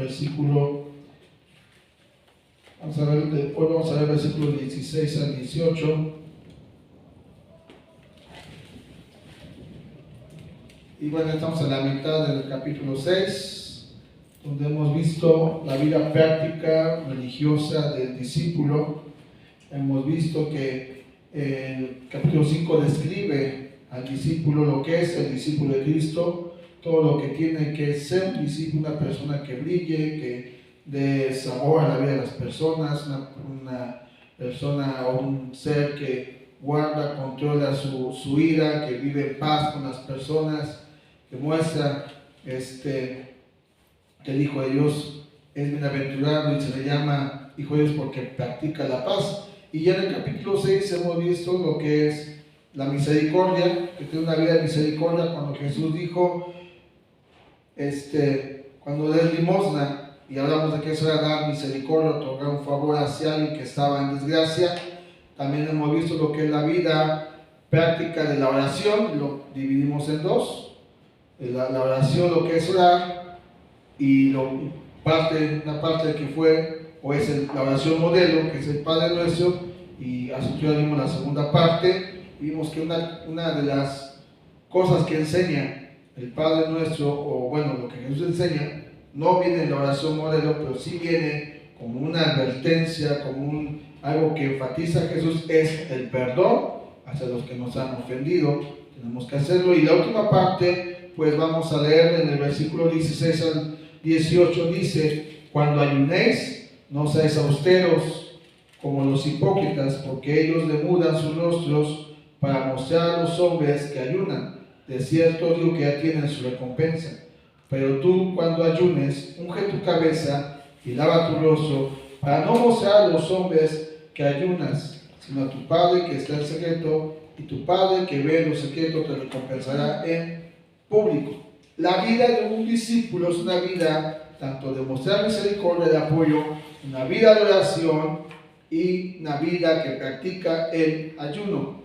versículo, hoy vamos a ver versículos 16 al 18. Y bueno, estamos en la mitad del capítulo 6, donde hemos visto la vida práctica religiosa del discípulo. Hemos visto que el capítulo 5 describe al discípulo lo que es el discípulo de Cristo, todo lo que tiene que ser un discípulo, una persona que brille, que dé sabor a la vida de las personas, una persona o un ser que guarda, controla su ira, que vive en paz con las personas, que muestra que el Hijo de Dios es bienaventurado y se le llama Hijo de Dios porque practica la paz. Y ya en el capítulo 6 hemos visto lo que es la misericordia, que tiene una vida de misericordia, cuando Jesús dijo, cuando des limosna, y hablamos de que eso era dar misericordia, otorgar un favor hacia alguien que estaba en desgracia. También hemos visto lo que es la vida práctica de la oración, lo dividimos en dos. La oración, lo que es orar, y una parte que fue o es la oración modelo, que es el Padre Nuestro, y a su vez vimos la segunda parte. Vimos que una de las cosas que enseña el Padre Nuestro, o bueno, lo que Jesús enseña, no viene en la oración modelo, pero sí viene como una advertencia, como algo que enfatiza a Jesús, es el perdón hacia los que nos han ofendido. Tenemos que hacerlo. Y la última parte, pues vamos a leer en el versículo 16 al 18, dice: cuando ayunéis, no seáis austeros como los hipócritas, porque ellos demudan sus rostros para mostrar a los hombres que ayunan. De cierto digo que ya tienen su recompensa. Pero tú, cuando ayunes, unge tu cabeza y lava tu rostro, para no mostrar a los hombres que ayunas, sino a tu Padre que está en secreto, y tu Padre que ve en lo secreto te recompensará en público. La vida de un discípulo es una vida tanto de mostrar misericordia, de apoyo, una vida de oración y una vida que practica el ayuno.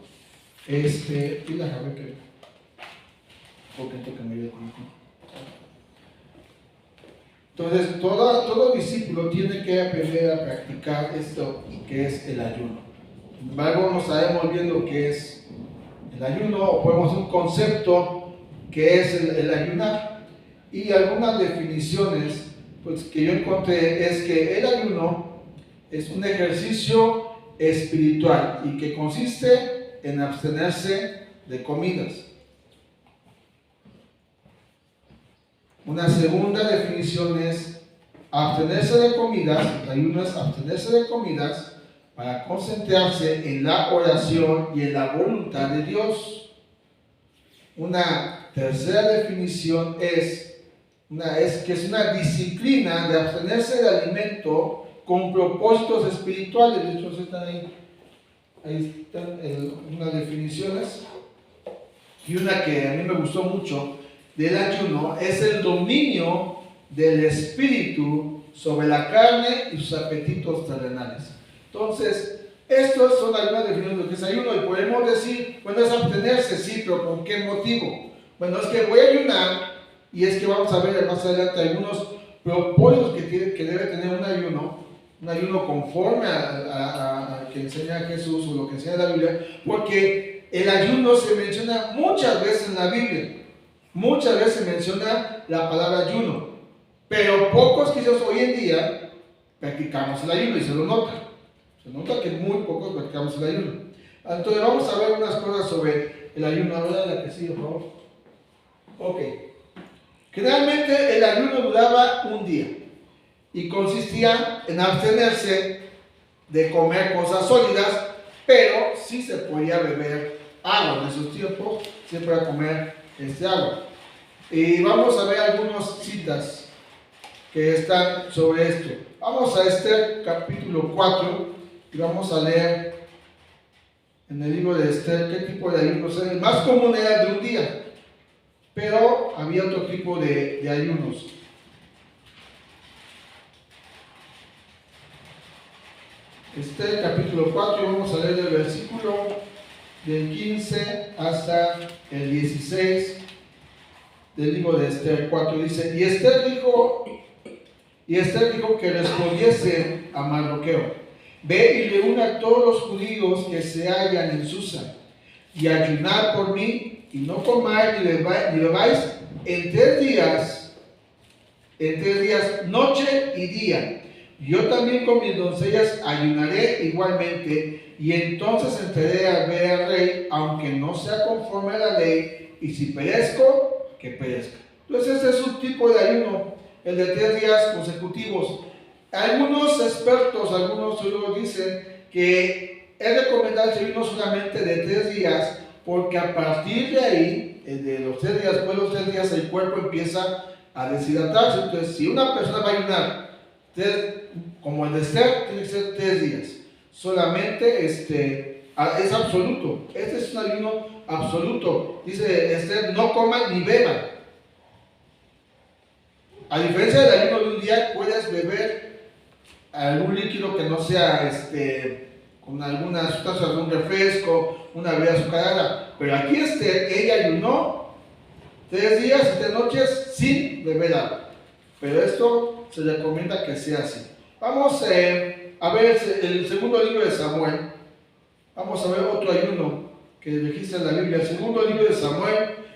Entonces, todo discípulo tiene que aprender a practicar esto que es el ayuno. Sin embargo, no sabemos bien lo que es el ayuno, o podemos un concepto que es el ayunar. Y algunas definiciones pues, que yo encontré es que el ayuno es un ejercicio espiritual y que consiste en abstenerse de comidas. Una segunda definición es abstenerse de comidas. El ayuno es abstenerse de comidas para concentrarse en la oración y en la voluntad de Dios. Una tercera definición es que es una disciplina de abstenerse de alimento con propósitos espirituales. De hecho, están ahí están unas definiciones. Y una que a mí me gustó mucho del ayuno es el dominio del espíritu sobre la carne y sus apetitos terrenales. Entonces, estos son algunas definiciones de lo que es ayuno, y podemos decir, bueno, es abstenerse, sí, pero ¿con qué motivo? Bueno, es que voy a ayunar, y es que vamos a ver más adelante algunos propósitos que debe tener un ayuno conforme a que enseña Jesús o lo que enseña la Biblia, porque el ayuno se menciona muchas veces en la Biblia. Muchas veces se menciona la palabra ayuno, pero pocos quizás hoy en día practicamos el ayuno, y se lo nota. Se nota que muy pocos practicamos el ayuno. Entonces vamos a ver unas cosas sobre el ayuno. Ahora la que sigue, por favor. Ok. Generalmente el ayuno duraba un día y consistía en abstenerse de comer cosas sólidas, pero sí se podía beber agua. En esos tiempos siempre a comer agua. Y vamos a ver algunas citas que están sobre esto. Vamos a Esther capítulo 4 y vamos a leer en el libro de Esther qué tipo de ayunos era. El más común era de un día, pero había otro tipo de ayunos. Esther capítulo 4, vamos a leer el versículo del 15 hasta el 16 del libro de Esther 4. Dice: y Esther dijo Y Esther dijo que respondiese a Mardoqueo: ve y reúna a todos los judíos que se hallan en Susa, y ayunad por mí, y no comáis ni bebáis en 3 días, noche y día. Yo también con mis doncellas ayunaré igualmente, y entonces entraré a ver al rey, aunque no sea conforme a la ley, y si perezco, que perezca. Entonces este es un tipo de ayuno, el de 3 días consecutivos. Algunos expertos, algunos teólogos dicen que es recomendable el ayuno solamente de 3 días, porque a partir de ahí, de los 3 días, después de los 3 días, el cuerpo empieza a deshidratarse. Entonces, si una persona va a ayunar, como el de Esther, tiene que ser 3 días. Solamente es absoluto. Este es un ayuno absoluto. Dice Esther: no coman ni beban. A diferencia del ayuno de un día, puedes beber algún líquido que no sea con alguna sustancia, algún refresco, una bebida azucarada. Pero aquí ella ayunó 3 días y 3 noches sin beber agua. Pero esto se recomienda que sea así. Vamos a ver el segundo libro de Samuel. Vamos a ver otro ayuno que registra en la Biblia. El segundo libro de Samuel,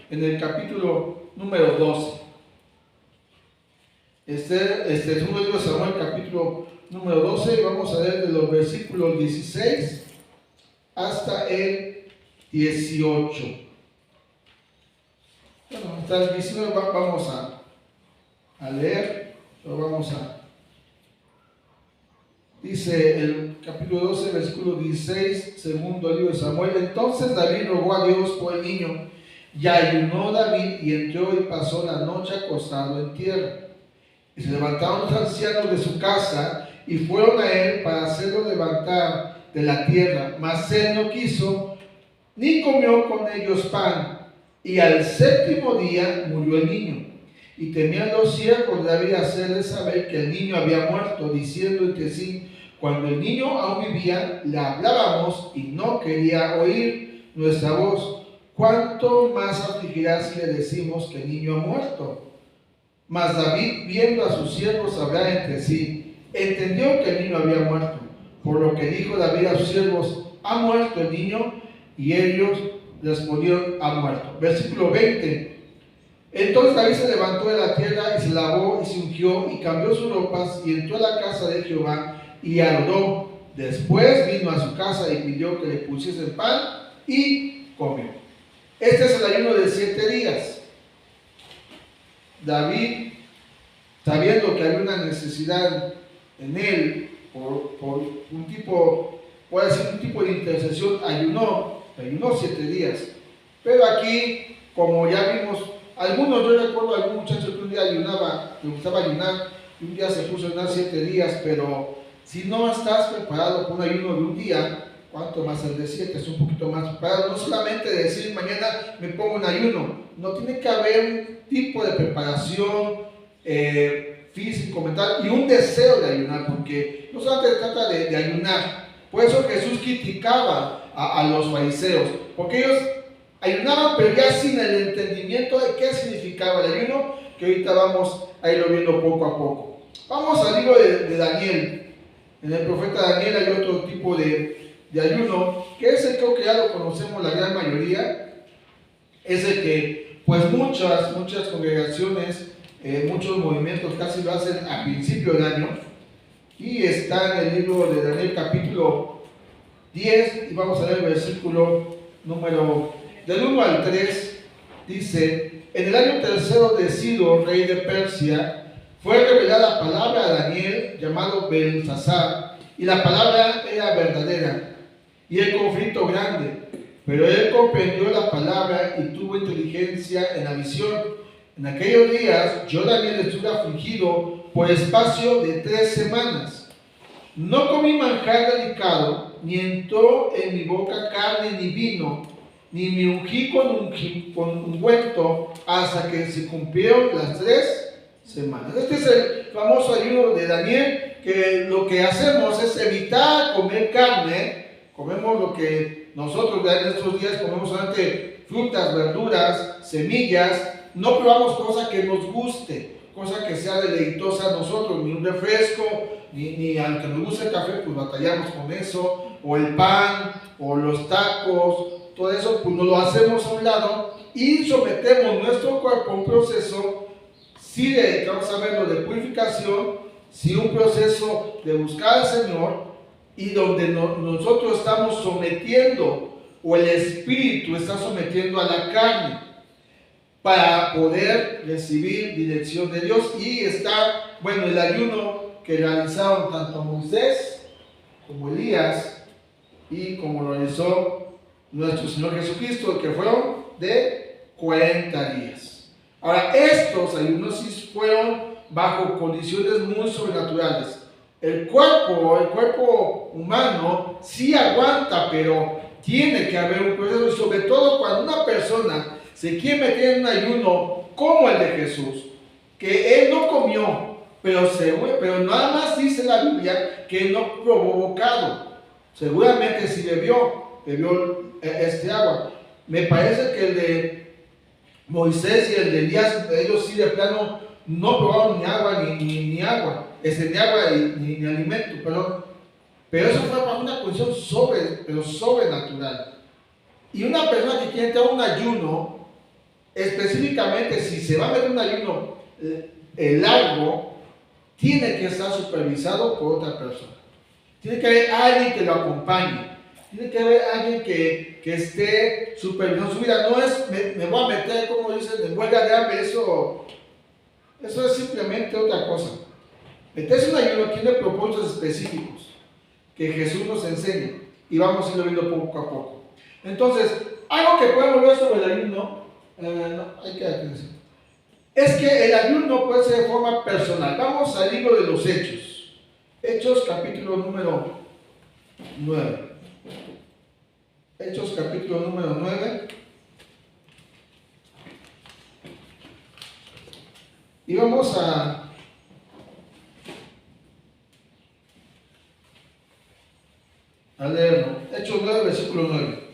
en el capítulo número 12. Segundo libro de Samuel, capítulo número 12, vamos a ver de los versículos 16 hasta el 18. Bueno, hasta el 19 vamos a leer, pero vamos a... Dice el capítulo 12, versículo 16, segundo libro de Samuel: entonces David rogó a Dios por el niño, y ayunó David, y entró y pasó la noche acostado en tierra. Y se levantaron los ancianos de su casa, y fueron a él para hacerlo levantar de la tierra. Mas él no quiso, ni comió con ellos pan. Y al 7º día murió el niño. Y temían los siervos de David hacerle saber que el niño había muerto, diciendo entre sí: cuando el niño aún vivía, le hablábamos y no quería oír nuestra voz. ¿Cuánto más afligirá si le decimos que el niño ha muerto? Mas David, viendo a sus siervos hablar entre sí, entendió que el niño había muerto. Por lo que dijo David a sus siervos: ¿ha muerto el niño? Y ellos respondieron: ha muerto. Versículo 20. Entonces David se levantó de la tierra y se lavó y se ungió y cambió sus ropas y entró a la casa de Jehová y adoró. Después vino a su casa y pidió que le pusiesen pan y comió. Este es el ayuno de 7 días. David, sabiendo que había una necesidad en él por un tipo, puede ser un tipo de intercesión, ayunó 7 días. Pero aquí, como ya vimos, yo recuerdo a algún muchacho que un día ayunaba, le gustaba ayunar, y un día se puso a ayunar 7 días, pero si no estás preparado para un ayuno de un día, ¿cuánto más el de 7? Es un poquito más preparado. No solamente decir mañana me pongo en ayuno, no, tiene que haber un tipo de preparación físico, mental y un deseo de ayunar, porque no solamente se trata de ayunar. Por eso Jesús criticaba a los fariseos, porque ellos ayunaban, pero ya sin el entendimiento de qué significaba el ayuno, que ahorita vamos a irlo viendo poco a poco. Vamos al libro de Daniel. En el profeta Daniel hay otro tipo de ayuno, que es el que ya lo conocemos la gran mayoría. Es el que pues muchas congregaciones, muchos movimientos casi lo hacen a principio de año, y está en el libro de Daniel capítulo 10 y vamos a ver el versículo número del 1 al 3. Dice: en el año 3 de Ciro, rey de Persia, fue revelada palabra a Daniel, llamado Belsasar, y la palabra era verdadera, y el conflicto grande. Pero él comprendió la palabra y tuvo inteligencia en la visión. En aquellos días, yo Daniel estuve afligido por espacio de 3 semanas. No comí manjar delicado, ni entró en mi boca carne ni vino, ni me ungí con ungüento, hasta que se cumplieron las 3 semanas. Este es el famoso ayuno de Daniel, que lo que hacemos es evitar comer carne. Comemos lo que nosotros en estos días comemos solamente frutas, verduras, semillas. No probamos cosas que nos guste, cosa que sea deleitosa a nosotros, ni un refresco, ni al que nos gusta el café, pues batallamos con eso, o el pan, o los tacos, todo eso, pues nos lo hacemos a un lado y sometemos nuestro cuerpo a un proceso, sí, vamos a verlo, de purificación, sí, un proceso de buscar al Señor, y donde nosotros estamos sometiendo, o el Espíritu está sometiendo a la carne, para poder recibir dirección de Dios. Y está, bueno, el ayuno que realizaron tanto Moisés como Elías y como lo realizó nuestro Señor Jesucristo, que fueron de 40 días. Ahora, estos ayunos sí fueron bajo condiciones muy sobrenaturales. El cuerpo humano sí aguanta, pero tiene que haber un proceso, y sobre todo cuando una persona se quiere meter en un ayuno como el de Jesús, que él no comió, pero nada más dice la Biblia que él no probó bocado. Seguramente sí bebió este agua. Me parece que el de Moisés y el de Elías, ellos sí de plano no probaron ni agua ni agua, ni agua ni alimento, perdón. Pero eso fue para una condición sobrenatural. Y una persona que quiere entrar a un ayuno, específicamente si se va a meter un ayuno largo, tiene que estar supervisado por otra persona. Tiene que haber alguien que lo acompañe. Tiene que haber alguien que esté supervisando su vida. No es, me voy a meter, como dicen, en huelga de hambre. Eso es simplemente otra cosa. Meterse en un ayuno tiene propósitos específicos que Jesús nos enseña. Y vamos a irlo viendo poco a poco. Entonces, algo que podemos ver sobre el ayuno, es que el ayuno puede ser de forma personal. Vamos al libro de los Hechos. Hechos capítulo número 9. Hechos capítulo número 9. Y vamos a leerlo. Hechos 9, versículo 9.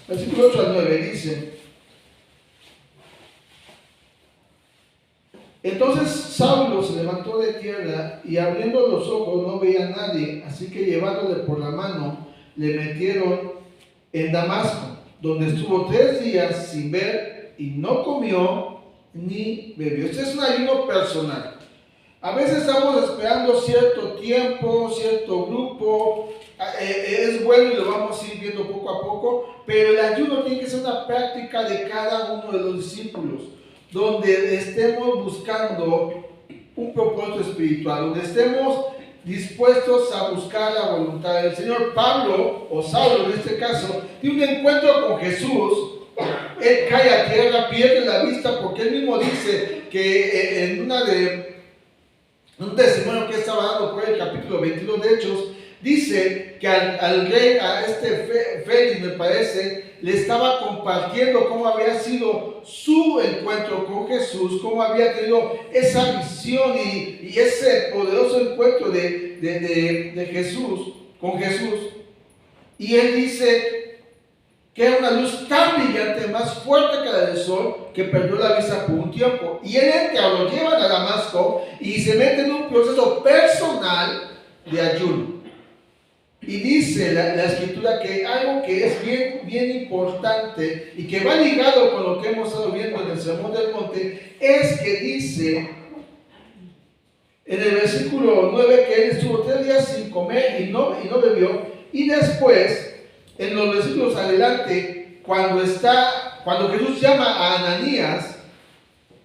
Versículo 8 al 9 dice: entonces Saulo se levantó de tierra y abriendo los ojos no veía a nadie, así que llevándole por la mano le metieron en Damasco, donde estuvo 3 días sin ver y no comió ni bebió. Este es un ayuno personal. A veces estamos esperando cierto tiempo, cierto grupo, es bueno y lo vamos a ir viendo poco a poco, pero el ayuno tiene que ser una práctica de cada uno de los discípulos, donde estemos buscando un propósito espiritual, donde estemos dispuestos a buscar la voluntad del Señor. Pablo, o Saulo en este caso, tiene un encuentro con Jesús. Él cae a tierra, pierde la vista, porque él mismo dice que en un testimonio que estaba dando por el capítulo 22 de Hechos, dice que al rey, a Félix me parece, le estaba compartiendo cómo había sido su encuentro con Jesús, cómo había tenido esa visión y ese poderoso encuentro de Jesús, con Jesús. Y él dice que era una luz tan brillante, más fuerte que la del sol, que perdió la vista por un tiempo. Y él entra, lo llevan a Damasco y se mete en un proceso personal de ayuno. Y dice la escritura que algo que es bien importante y que va ligado con lo que hemos estado viendo en el Sermón del Monte, es que dice en el versículo 9 que él estuvo 3 días sin comer y no bebió. Y después, en los versículos adelante, cuando Jesús llama a Ananías,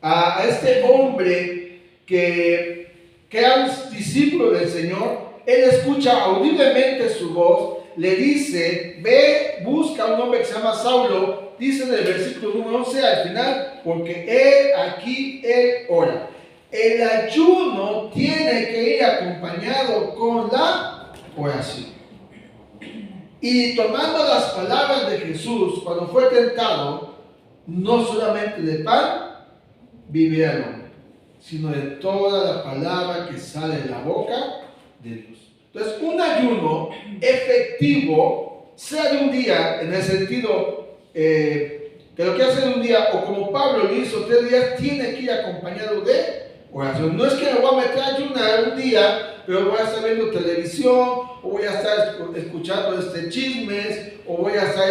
a este hombre que era un discípulo del Señor, él escucha audiblemente su voz, le dice: ve, busca a un hombre que se llama Saulo, dice en el versículo número 11 al final, porque él ora. El ayuno tiene que ir acompañado con la oración. Y tomando las palabras de Jesús cuando fue tentado, no solamente de pan vivirá el hombre, sino de toda la palabra que sale de la boca de Dios. Entonces, un ayuno efectivo, sea de un día, en el sentido que lo que hace en un día, o como Pablo lo hizo 3 días, tiene que ir acompañado de oración. No es que me voy a meter a ayunar un día, pero voy a estar viendo televisión, o voy a estar escuchando chismes, o voy a estar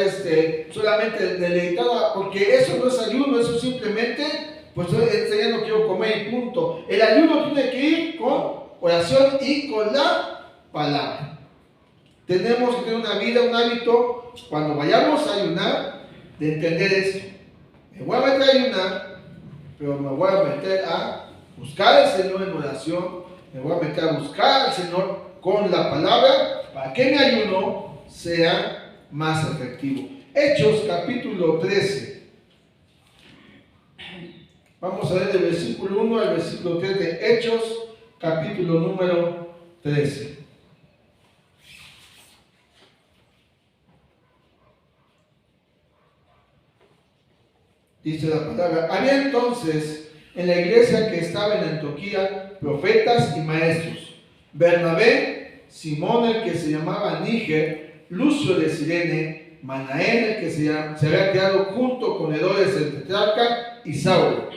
solamente deleitado, porque eso no es ayuno, eso simplemente, pues este día no quiero comer y punto. El ayuno tiene que ir con oración y con la palabra. Tenemos que tener una vida, un hábito, cuando vayamos a ayunar, de entender esto. Me voy a meter a ayunar, pero me voy a meter a buscar al Señor en oración, me voy a meter a buscar al Señor con la palabra, para que mi ayuno sea más efectivo. Hechos capítulo 13. Vamos a ver del versículo 1 al versículo 3 de Hechos, capítulo número 13. Dice la palabra: había entonces en la iglesia que estaba en Antioquía profetas y maestros: Bernabé, Simón el que se llamaba Níger, Lucio de Cirene, Manaén el que se había quedado junto con Herodes el tetrarca, y Saulo.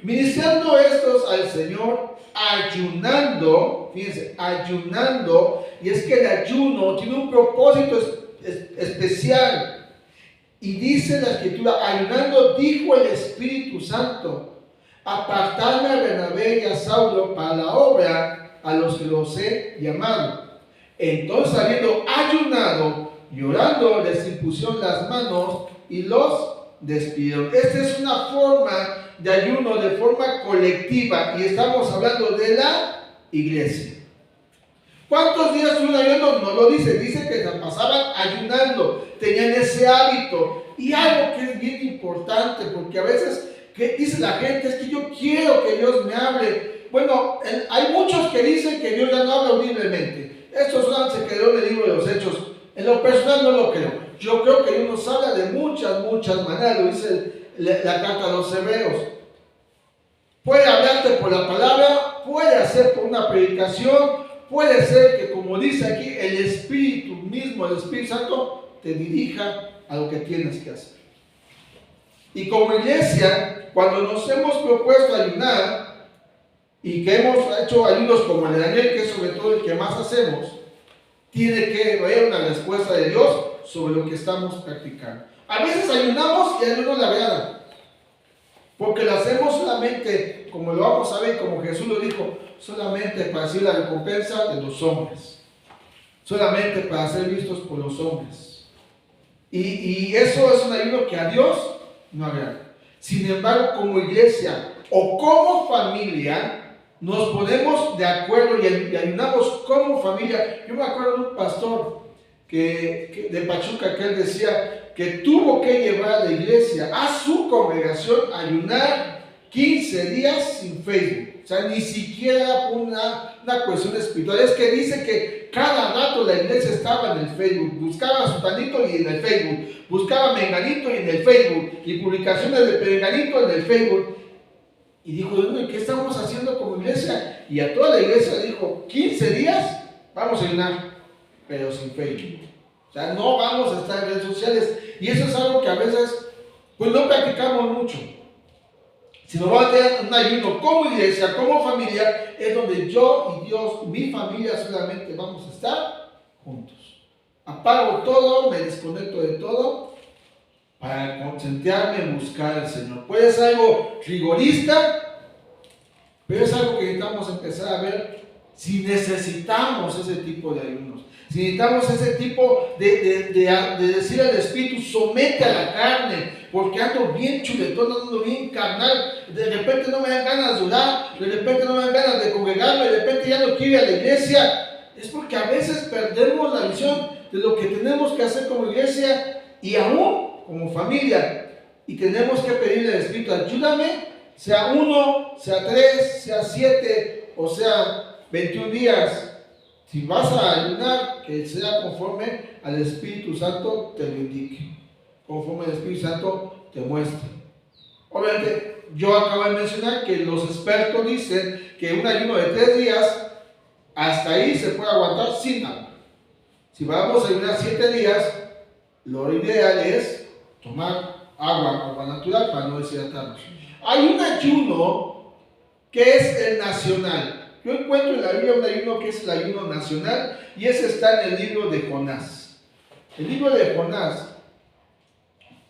Ministrando estos al Señor, ayunando, fíjense, ayunando, y es que el ayuno tiene un propósito especial. Y dice la Escritura: ayunando, dijo el Espíritu Santo: apartadme a Bernabé y a Saulo para la obra a los que los he llamado. Entonces, habiendo ayunado y orando, les impusieron las manos y los despidieron. Esta es una forma de ayuno de forma colectiva, y estamos hablando de la iglesia. ¿Cuántos días estuvieron ayunando? No lo dice, dice que se pasaban ayunando, tenían ese hábito. Y algo que es bien importante, porque a veces que dice la gente: es que yo quiero que Dios me hable. Bueno, hay muchos que dicen que Dios ya no habla audiblemente. Esto solamente se quedó en el libro de los Hechos. En lo personal no lo creo. Yo creo que Dios nos habla de muchas maneras, lo dice la carta a los Hebreos. Puede hablarte por la palabra, puede hacer por una predicación, puede ser que, como dice aquí, el Espíritu mismo, el Espíritu Santo, te dirija a lo que tienes que hacer. Y como iglesia, cuando nos hemos propuesto ayunar, y que hemos hecho ayunos como el de Daniel, que es sobre todo el que más hacemos, tiene que haber una respuesta de Dios sobre lo que estamos practicando. A veces ayunamos y a Dios no le agrada, porque lo hacemos solamente, como lo vamos a ver, como Jesús lo dijo, solamente para recibir la recompensa de los hombres, solamente para ser vistos por los hombres. Y eso es un ayuno que a Dios no agrada. Sin embargo, como iglesia o como familia, nos ponemos de acuerdo y ayunamos como familia. Yo me acuerdo de un pastor de Pachuca, que él decía que tuvo que llevar a la iglesia, a su congregación, a ayunar 15 días sin Facebook. O sea, ni siquiera una cuestión espiritual. Es que dice que cada rato la iglesia estaba en el Facebook. Buscaba a Sutanito y en el Facebook. Buscaba a Menganito y en el Facebook. Y publicaciones de Menganito en el Facebook. Y dijo: ¿qué estamos haciendo como iglesia? Y a toda la iglesia le dijo: 15 días vamos a ayunar, pero sin Facebook. O sea, no vamos a estar en redes sociales. Y eso es algo que a veces pues no practicamos mucho. Si nos vamos a tener un ayuno como iglesia, como familia, es donde yo y Dios, mi familia, solamente vamos a estar juntos. Apago todo, me desconecto de todo para concentrarme en buscar al Señor. Puede ser algo rigorista, pero es algo que necesitamos empezar a ver si necesitamos ese tipo de ayunos. Si necesitamos ese tipo de decir al Espíritu: somete a la carne, porque ando bien chuletón, ando bien carnal. De repente no me dan ganas de orar, de repente no me dan ganas de congregarme, de repente ya no quiero ir a la iglesia. Es porque a veces perdemos la visión de lo que tenemos que hacer como iglesia y aún como familia. Y tenemos que pedirle al Espíritu: ayúdame, sea 1, sea 3, sea 7 o sea 21 días. Si vas a ayunar, que sea conforme al Espíritu Santo te lo indique, conforme al Espíritu Santo te muestre. Obviamente, yo acabo de mencionar que los expertos dicen que un ayuno de 3 días, hasta ahí se puede aguantar sin agua. Si vamos a ayunar 7 días, lo ideal es tomar agua natural para no deshidratarnos. Hay un ayuno que es el nacional. Yo encuentro en la Biblia un ayuno que es el ayuno nacional y ese está en el libro de Jonás. El libro de Jonás,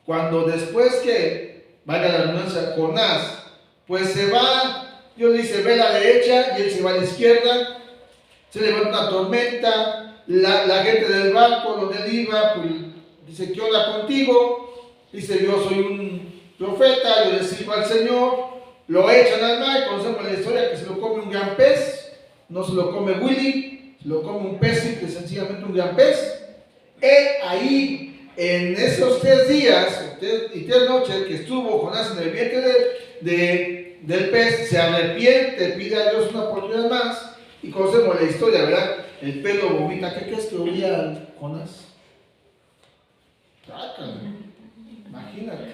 cuando después que vaya la redundancia, Jonás, pues se va, Dios dice, ve a la derecha y él se va a la izquierda, se levanta una tormenta, la gente del barco donde él iba, pues dice, ¿qué onda contigo? Dice, yo soy un profeta, yo le sirvo al Señor, lo echan al mar, conocemos la historia que se lo come un gran pez, no se lo come Willy, se lo come un pez, que es sencillamente un gran pez. Él ahí, en esos 3 días y 3 noches que estuvo Jonás en el vientre del pez, se arrepiente, pide a Dios una oportunidad más, y conocemos la historia, ¿verdad? El pez lo vomita. ¿Qué crees que oía Jonás? Imagínate.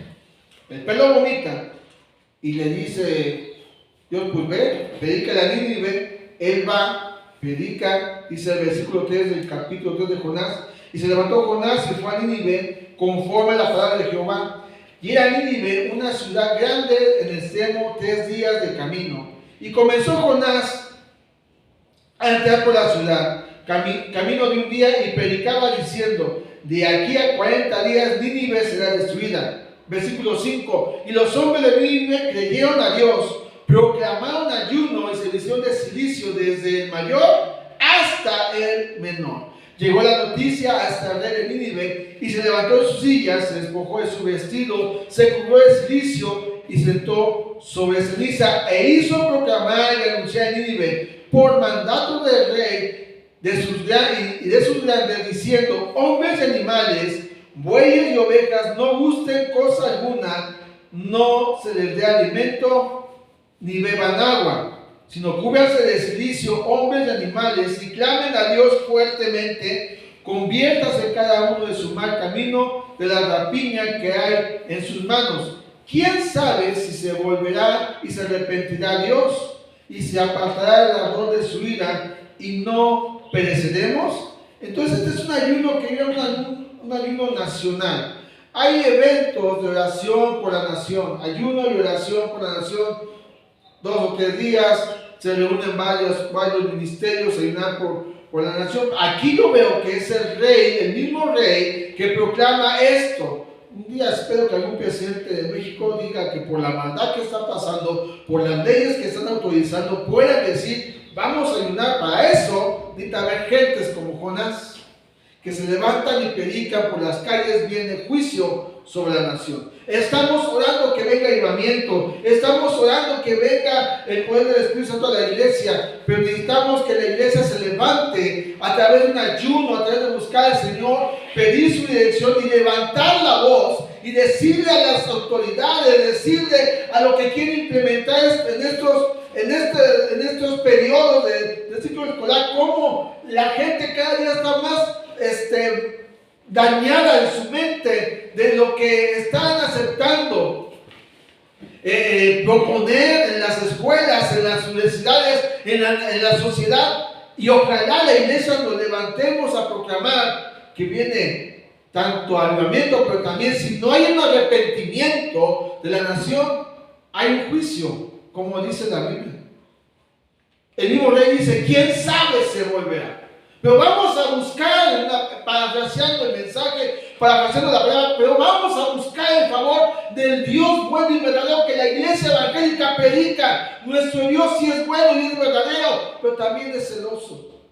El pez lo vomita y le dice, Dios, pues ve, predícale a Nínive. Él va, predica, dice el versículo 3 del capítulo 3 de Jonás, y se levantó Jonás y fue a Nínive conforme a la palabra de Jehová. Y era Nínive una ciudad grande en extremo, 3 días de camino. Y comenzó Jonás a entrar por la ciudad, camino de un día, y predicaba diciendo, de aquí a 40 días Nínive será destruida. Versículo 5, y los hombres de Nínive creyeron a Dios, proclamaron ayuno y se vistieron de cilicio desde el mayor hasta el menor. Llegó la noticia hasta el rey de Nínive, y se levantó de su silla, se despojó de su vestido, se cubrió de cilicio y sentó sobre ceniza, e hizo proclamar y anunciar en Nínive, por mandato del rey de sus grandes, diciendo, hombres y animales, bueyes y ovejas, no gusten cosa alguna, no se les dé alimento, ni beban agua, sino cúbranse de cilicio, hombres y animales, y clamen a Dios fuertemente, conviértase cada uno de su mal camino, de la rapiña que hay en sus manos. ¿Quién sabe si se volverá y se arrepentirá Dios, y se apartará el ardor de su ira, y no pereceremos? Entonces este es un ayuno que era un ayuno nacional. Hay eventos de oración por la nación, ayuno y oración por la nación, 2 o 3 días, se reúnen varios ministerios a ayunar por la nación. Aquí yo veo que es el rey, el mismo rey, que proclama esto. Un día espero que algún presidente de México diga que por la maldad que está pasando, por las leyes que están autorizando, puedan decir, vamos a ayunar. Para eso necesita haber gentes como Jonás, que se levantan y predican por las calles, viene juicio sobre la nación. Estamos orando que venga avivamiento, estamos orando que venga el poder del Espíritu Santo a la iglesia, pero necesitamos que la iglesia se levante a través de un ayuno, a través de buscar al Señor, pedir su dirección y levantar la voz y decirle a las autoridades, decirle a lo que quiere implementar en estos periodos de ciclo escolar, cómo la gente cada día está más dañada en su mente de lo que están aceptando proponer en las escuelas, en las universidades, en la sociedad. Y ojalá la iglesia nos levantemos a proclamar que viene tanto avivamiento, pero también si no hay un arrepentimiento de la nación, hay un juicio, como dice la Biblia. El mismo rey dice, ¿quién sabe se volverá? Pero vamos a buscar, parafraseando el mensaje, parafraseando la palabra, pero vamos a buscar el favor del Dios bueno y verdadero que la iglesia evangélica predica. Nuestro Dios sí es bueno y es verdadero, pero también es celoso.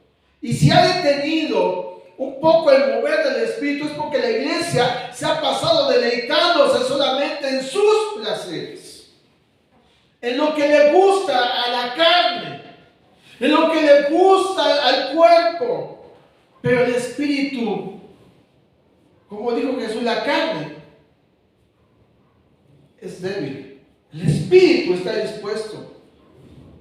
Y si ha detenido un poco el mover del Espíritu, es porque la iglesia se ha pasado deleitándose solamente en sus placeres, en lo que le gusta a la carne, en lo que le gusta al cuerpo. Pero el espíritu, como dijo Jesús, la carne es débil. El espíritu está dispuesto.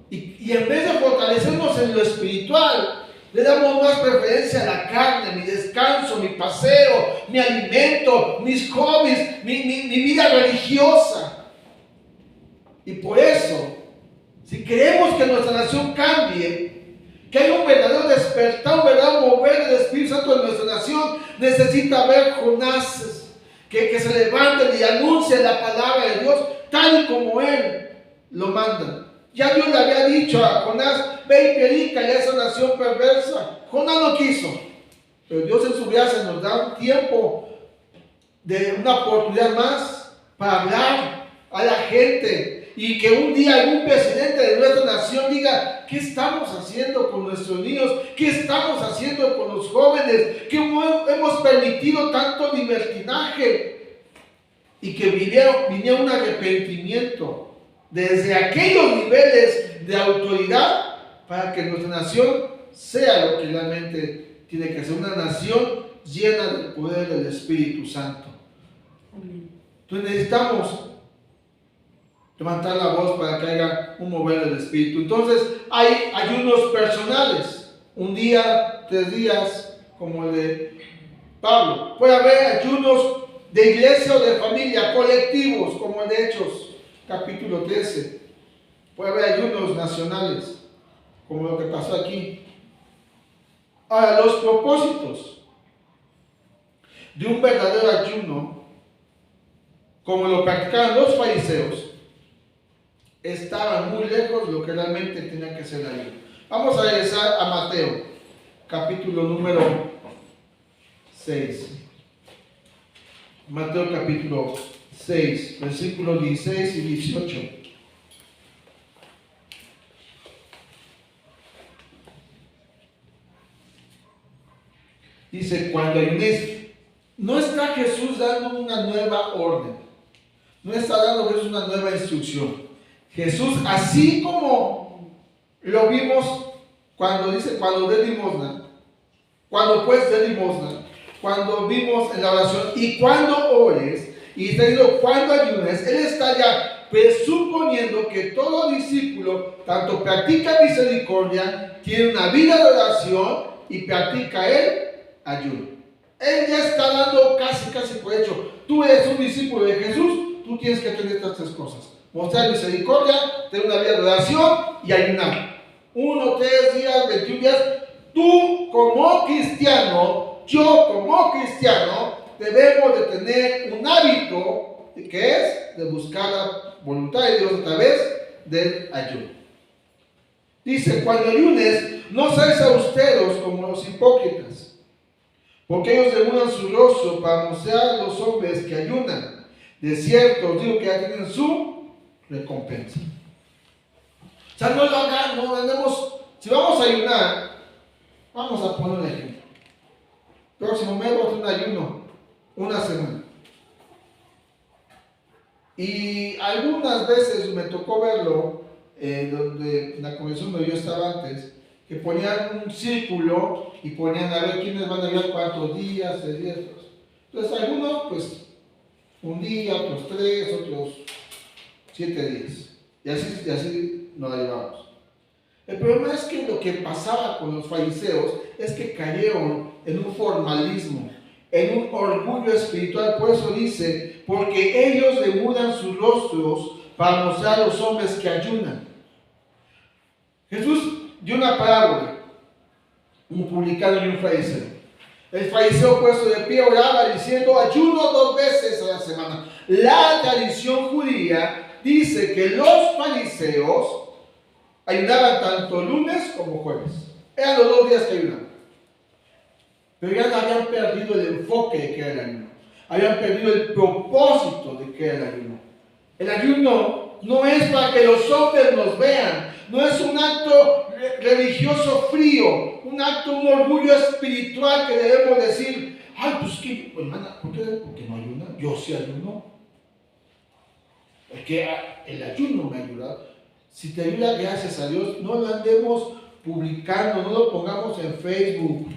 Y en vez de fortalecernos en lo espiritual, le damos más preferencia a la carne, mi descanso, mi paseo, mi alimento, mis hobbies, mi vida religiosa. Y por eso, si queremos que nuestra nación cambie, que haya un verdadero despertar, un verdadero mover del Espíritu Santo en nuestra nación, necesita haber Jonases que se levanten y anuncien la palabra de Dios tal y como Él lo manda. Ya Dios le había dicho a Jonás, ve y predícale a esa nación perversa. Jonás no quiso, pero Dios en su gracia nos da un tiempo de una oportunidad más para hablar a la gente y que un día algún presidente de nuestra nación diga: ¿qué estamos haciendo con nuestros niños? ¿Qué estamos haciendo con los jóvenes? ¿Qué hemos permitido tanto libertinaje? Y que viniera un arrepentimiento desde aquellos niveles de autoridad para que nuestra nación sea lo que realmente tiene que ser, una nación llena del poder del Espíritu Santo. Entonces necesitamos levantar la voz para que haya un mover del Espíritu. Entonces hay ayunos personales, un día, 3 días, como el de Pablo. Puede haber ayunos de iglesia o de familia, colectivos, como el de Hechos, capítulo 13. Puede haber ayunos nacionales, como lo que pasó aquí. Ahora, los propósitos de un verdadero ayuno, como lo practicaban los fariseos, estaban muy lejos de lo que realmente tenía que ser ayuno. Vamos a regresar a Mateo, capítulo número 6. Mateo capítulo 6, versículos 16 y 18. Dice: cuando ayunéis, no está Jesús dando una nueva orden, no está dando Jesús una nueva instrucción. Jesús, así como lo vimos cuando dice, cuando dé limosna, cuando pues dé limosna, cuando vimos en la oración y cuando ores, y está diciendo cuando ayunes, Él está ya presuponiendo que todo discípulo tanto practica misericordia, tiene una vida de oración y practica el ayuno. Él ya está dando casi por hecho: tú eres un discípulo de Jesús, tú tienes que tener estas 3 cosas: mostrar misericordia, tener una vida de oración y ayunar. 1, 3 días, 21 días. Tú como cristiano, yo como cristiano, debemos de tener un hábito que es de buscar la voluntad de Dios a través del ayuno. Dice: cuando ayunes, no seáis austeros como los hipócritas, porque ellos demudan su rostro para mostrar a los hombres que ayunan. De cierto os digo que ya tienen su recompensa. O sea, no lo hagan, no andemos. Si vamos a ayunar, vamos a poner un ejemplo. Próximo mes vamos a hacer un ayuno, una semana. Y algunas veces me tocó verlo, donde en la congregación donde yo estaba antes, que ponían un círculo y ponían a ver quiénes van a ayudar cuántos días, 3 días. Entonces algunos, pues, un día, otros 3, otros 7 días. Y así nos la llevamos. El problema es que lo que pasaba con los fariseos es que cayeron en un formalismo, en un orgullo espiritual. Por eso dice: porque ellos demudan sus rostros para mostrar a los hombres que ayunan. Jesús dio una parábola, un publicano y un fariseo. El fariseo puesto de pie oraba diciendo: ayuno 2 veces a la semana. La tradición judía dice que los fariseos ayunaban tanto lunes como jueves. Eran los 2 días que ayunaban. Pero ya habían perdido el enfoque de que era el ayuno. Habían perdido el propósito de que era el ayuno. El ayuno no es para que los hombres nos vean. No es un acto religioso frío, un orgullo espiritual que debemos decir: ay, pues que, hermana, ¿por qué? Porque no ayuna. Yo sí ayuno. Porque el ayuno me ayuda. Si te ayuda, gracias a Dios. No lo andemos publicando, no lo pongamos en Facebook.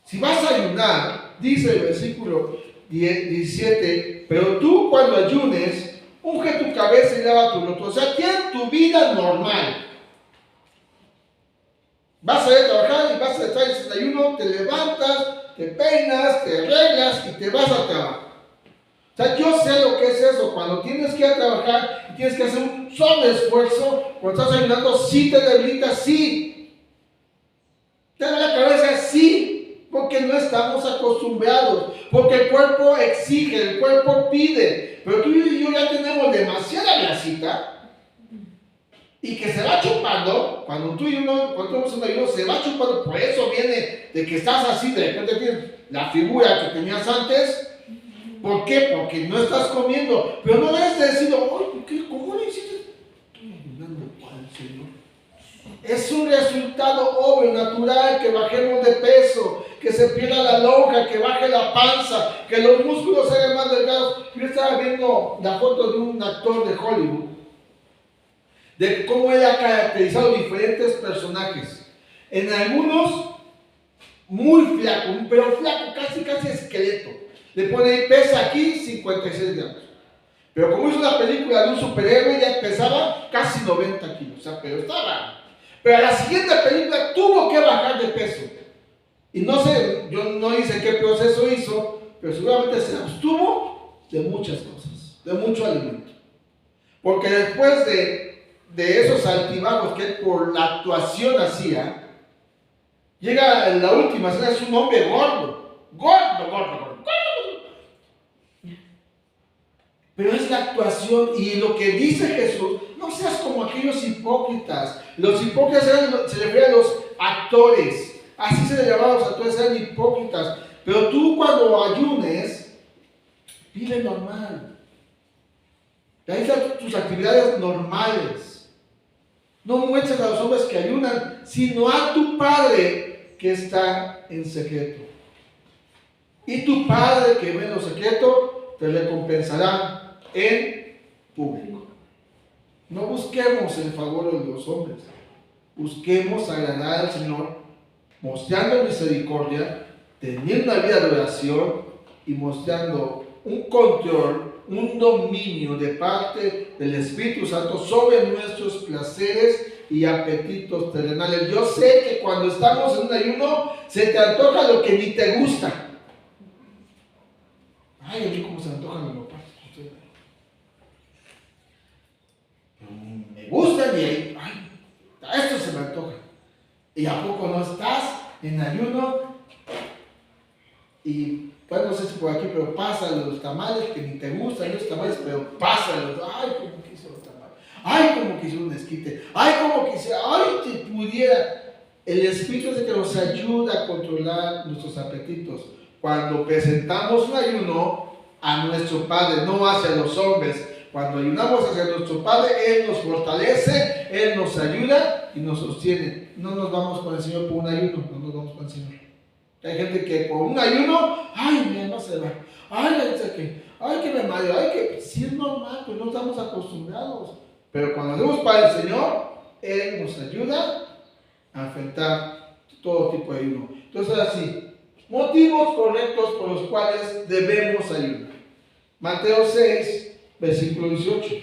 Si vas a ayunar, dice el versículo 17: pero tú cuando ayunes, unge tu cabeza y lava tu rostro. O sea, tienes tu vida normal. Vas a ir a trabajar y vas a estar en el ayuno, te levantas, te peinas, te arreglas y te vas a trabajar. O sea, yo sé lo que es eso. Cuando tienes que ir a trabajar y tienes que hacer un sobreesfuerzo, cuando estás ayunando, sí te debilitas, sí. Te da la cabeza, sí. Porque no estamos acostumbrados. porque el cuerpo exige, el cuerpo pide. Pero tú y yo ya tenemos demasiada grasita y que se va chupando. Cuando tú y uno, cuando tú haces un ayuno, se va chupando. Por eso viene de que estás así, de repente tienes la figura que tenías antes. ¿Por qué? Porque no estás comiendo. Pero no debes de decir, oye, ¿cómo le hiciste? Estoy ayunando para el Señor. Es un resultado obvio, natural, que bajemos de peso, que se pierda la lonja, que baje la panza, que los músculos se hagan más delgados. Yo estaba viendo la foto de un actor de Hollywood, de cómo él ha caracterizado diferentes personajes. En algunos, muy flaco, pero flaco, casi esqueleto. Le pone ahí, pesa aquí 56 gramos. Pero como hizo una película de un superhéroe, ya pesaba casi 90 kilos. O sea, pero estaba. Pero a la siguiente película tuvo que bajar de peso. Y no sé, yo no hice qué proceso hizo, pero seguramente se abstuvo de muchas cosas, de mucho alimento. Porque después de esos altibajos que él por la actuación hacía, llega la última escena, es un hombre gordo. Pero es la actuación y lo que dice Jesús, no seas como aquellos hipócritas. Los hipócritas se refieren a los actores, así se le llamaba a los actores, eran hipócritas. Pero tú cuando ayunes, vive normal. Realiza tus actividades normales. No muestres a los hombres que ayunan, sino a tu Padre que está en secreto. Y tu Padre que ve en lo secreto te recompensará en público. No busquemos el favor de los hombres, busquemos agradar al Señor, mostrando misericordia, teniendo una vida de oración y mostrando un control, un dominio de parte del Espíritu Santo sobre nuestros placeres y apetitos terrenales. Yo sé que cuando estamos en un ayuno se te antoja lo que ni te gusta. Ay, a mí como se me antojan los papas. Me gustan y esto se me antoja. ¿Y a poco no estás en ayuno? Y pues no sé si por aquí, pero pásale los tamales que ni te gustan los tamales, pero pásalos. Ay, como quise los tamales. Ay, como quise un esquite. Ay, como quisiera. Ay, te pudiera. El Espíritu es el que nos ayuda a controlar nuestros apetitos. Cuando presentamos un ayuno a nuestro Padre, no hacia los hombres. Cuando ayunamos hacia nuestro Padre, Él nos fortalece, Él nos ayuda y nos sostiene. No nos vamos con el Señor por un ayuno, no nos vamos con el Señor. Hay gente que por un ayuno, no se va. Que me mareo, que sí es normal, pues no estamos acostumbrados. Pero cuando hacemos para el Señor, Él nos ayuda a enfrentar todo tipo de ayuno. Entonces así, motivos correctos por los cuales debemos ayunar. Mateo 6, versículo 18.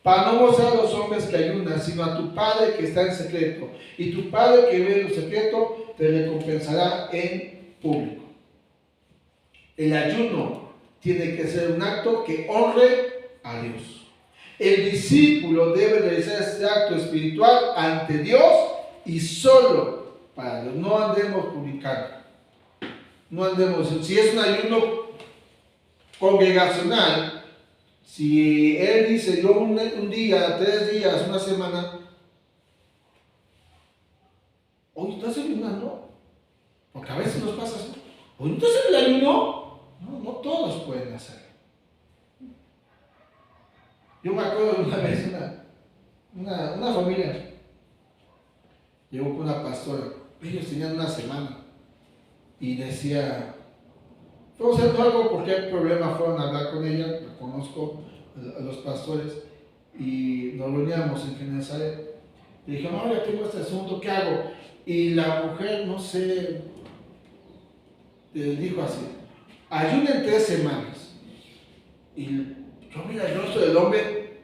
Para no mostrar a los hombres que ayunan, sino a tu Padre que está en secreto. Y tu Padre que ve en lo secreto te recompensará en público. El ayuno tiene que ser un acto que honre a Dios. El discípulo debe realizar este acto espiritual ante Dios y solo para Dios. No andemos publicando. No andemos. Si es un ayuno congregacional, si él dice yo un día, 3 días, una semana, hoy estás ayunando, porque a veces nos pasa así. Hoy no estás en el ayuno. No todos pueden hacerlo. Yo me acuerdo de una vez una familia llegó con una pastora. Ellos tenían una semana y decía, vamos haciendo algo porque hay problema. Fueron a hablar con ella, la conozco a los pastores y nos reuníamos en Genezaret. Y dije, no, ya tengo este asunto, ¿qué hago? Y la mujer, no sé, dijo así, ayunen 3 semanas. Y yo mira el rostro del hombre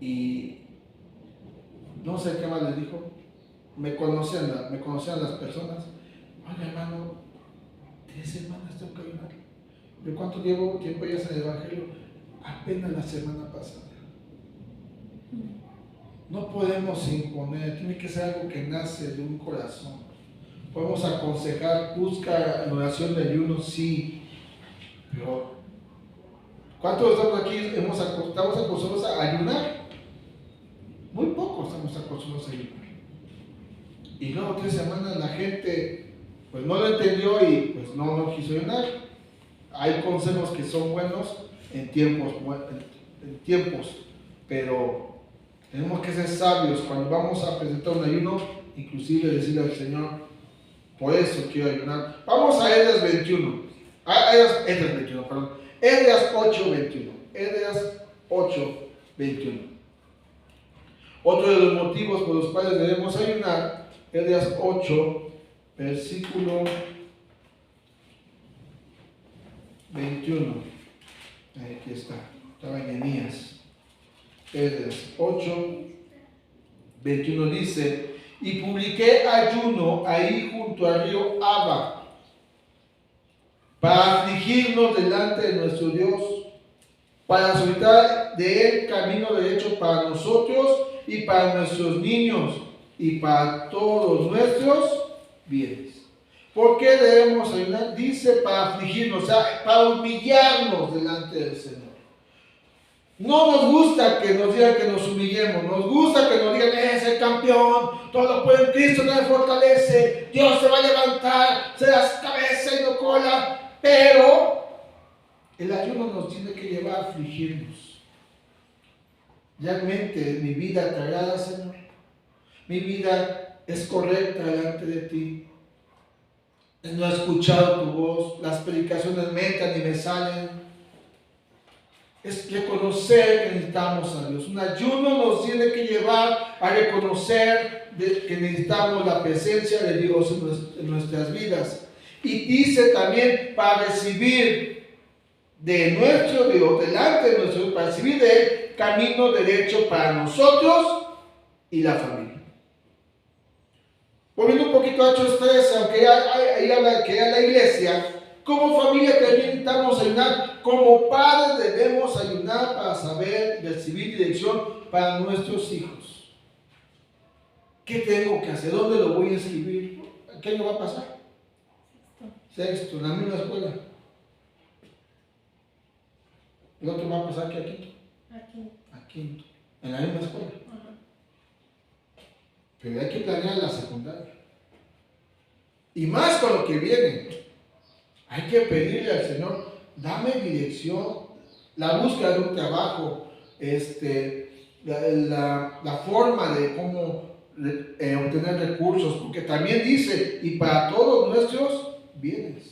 y no sé qué más le dijo. Me conocían las personas. Oye, hermano, 3 semanas tengo que ayunar. ¿De cuánto tiempo ya en el Evangelio? Apenas la semana pasada. No podemos imponer, tiene que ser algo que nace de un corazón. podemos aconsejar, busca en oración de ayuno, sí, pero ¿cuántos estamos aquí? ¿Estamos acostumbrados a ayunar? Muy pocos estamos acostumbrados a ayunar. Y luego 3 semanas la gente pues no lo entendió y pues no quiso ayunar. Hay consejos que son buenos en tiempos, pero tenemos que ser sabios cuando vamos a presentar un ayuno, inclusive decirle al Señor, por eso quiero ayunar. Vamos a Esdras 21, Esdras 8:21. Esdras 8:21. Otro de los motivos por los cuales debemos ayunar, Esdras 8, versículo 21. Aquí está, estaba en Nehemías. Esdras 8:21 dice: y publiqué ayuno ahí junto al río Abba, para afligirnos delante de nuestro Dios, para solicitar de él camino derecho para nosotros y para nuestros niños y para todos nuestros bienes. ¿Por qué debemos ayunar? Dice para afligirnos, o sea, para humillarnos delante del Señor. No nos gusta que nos digan que nos humillemos, nos gusta que nos digan, es el campeón, todo lo puede en Cristo que me fortalece, Dios se va a levantar, serás cabeza y no cola, pero el ayuno nos tiene que llevar a afligirnos. Realmente mi vida te agrada, Señor, mi vida es correcta delante de ti, no he escuchado tu voz, las predicaciones me entran y me salen. Es reconocer que necesitamos a Dios. Un ayuno nos tiene que llevar a reconocer que necesitamos la presencia de Dios en nuestras vidas. Y dice también para recibir de nuestro Dios, delante de nuestro Dios, para recibir de Él camino derecho para nosotros y la familia. Volviendo un poquito a Hechos 13, aunque ahí habla que era la iglesia, como familia también necesitamos ayunar, como padres debemos ayunar para saber y recibir dirección para nuestros hijos. ¿Qué tengo que hacer? ¿Dónde lo voy a escribir? ¿Qué año va a pasar? Sexto, en la misma escuela. ¿El otro va a pasar aquí a quinto? A quinto, en la misma escuela. Pero hay que planear la secundaria. Y más con lo que viene. Hay que pedirle al Señor, dame dirección, la búsqueda de un trabajo, la forma de cómo obtener recursos, porque también dice, y para todos nuestros bienes.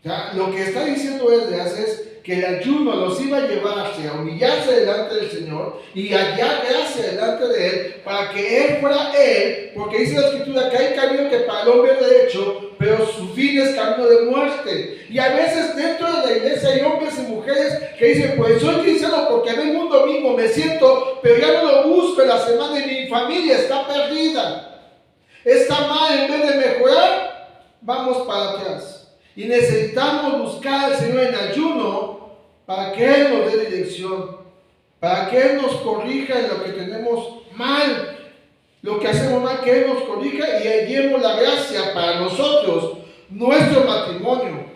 Ya, lo que está diciendo es que el ayuno los iba a llevarse a humillarse delante del Señor y a hallarse delante de Él para que Él fuera Él, porque dice la Escritura que hay camino que para el hombre es derecho, pero su fin es camino de muerte. Y a veces dentro de la iglesia hay hombres y mujeres que dicen, pues soy cristiano porque vengo un domingo, me siento, pero ya no lo busco en la semana y mi familia está perdida. Está mal, en vez de mejorar, vamos para atrás. Y necesitamos buscar al Señor en ayuno para que Él nos dé dirección, para que Él nos corrija en lo que tenemos mal, lo que hacemos mal, que Él nos corrija y hallemos la gracia para nosotros, nuestro matrimonio.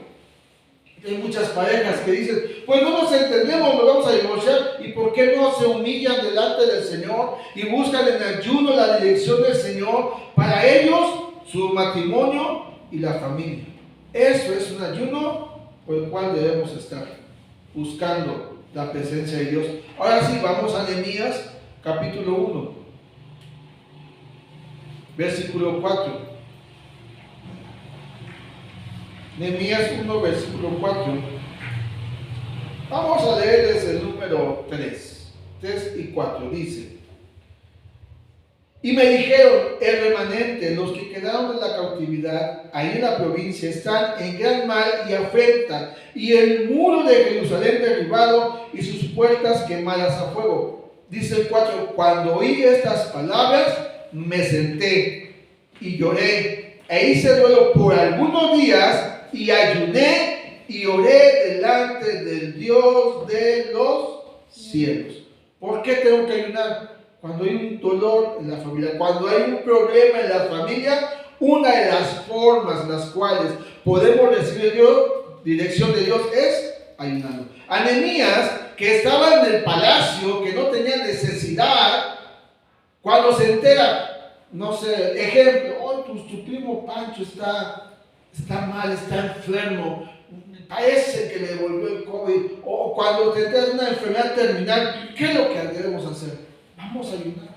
Hay muchas parejas que dicen, pues no nos entendemos, nos vamos a divorciar, y ¿por qué no se humillan delante del Señor y buscan en ayuno la dirección del Señor para ellos, su matrimonio y la familia? Eso es un ayuno por el cual debemos estar buscando la presencia de Dios. Ahora sí, vamos a Nehemías capítulo 1, versículo 4. Nehemías 1, versículo 4. Vamos a leer desde el número 3 y 4. Dice: y me dijeron, el remanente, los que quedaron de la cautividad, ahí en la provincia, están en gran mal y afrenta, y el muro de Jerusalén derribado, y sus puertas quemadas a fuego. Dice el 4, cuando oí estas palabras, me senté y lloré, e hice duelo por algunos días, y ayuné y oré delante del Dios de los cielos. ¿Por qué tengo que ayunar? cuando hay un dolor en la familia, cuando hay un problema en la familia, una de las formas en las cuales podemos recibir dirección de Dios es ayunando. A Nehemías, que estaba en el palacio, que no tenía necesidad, cuando se entera, no sé, ejemplo, oh, tu primo Pancho está mal, está enfermo, parece que le devolvió el COVID, o cuando te enteras de una enfermedad terminal, ¿qué es lo que debemos hacer? Vamos a ayunar.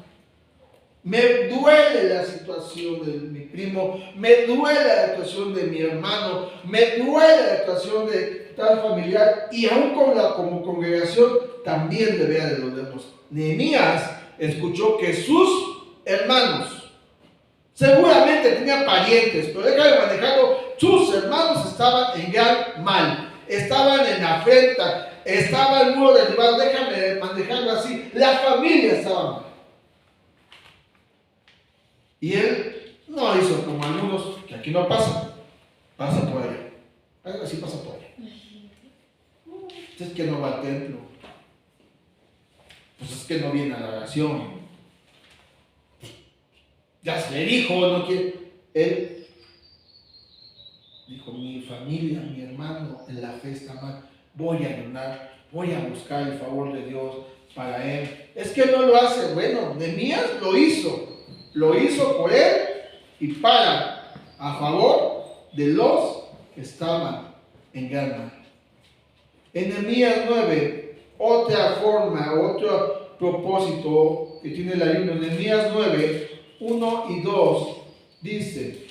Me duele la situación de mi primo, me duele la situación de mi hermano, me duele la situación de tal familiar, y aún como congregación también debería de dolernos. Nehemías escuchó que sus hermanos, seguramente tenía parientes, pero déjame manejarlo, sus hermanos estaban en gran mal, estaban en afrenta, estaba el muro derribado, déjame manejarlo así, la familia estaba mal. Y él no hizo como algunos, que aquí no pasa por allá. Algo así pasa por allá. Es que no va al templo. Pues es que no viene a la oración. Ya se le dijo, no quiere. Él dijo, mi familia, mi hermano en la fe está mal. Voy a ayunar, voy a buscar el favor de Dios para él. Es que no lo hace. Bueno, Nehemías lo hizo. Lo hizo por él y a favor de los que estaban en gran mal. En Nehemías 9, otra forma, otro propósito que tiene el ayuno. En Nehemías 9, 1 y 2 dice,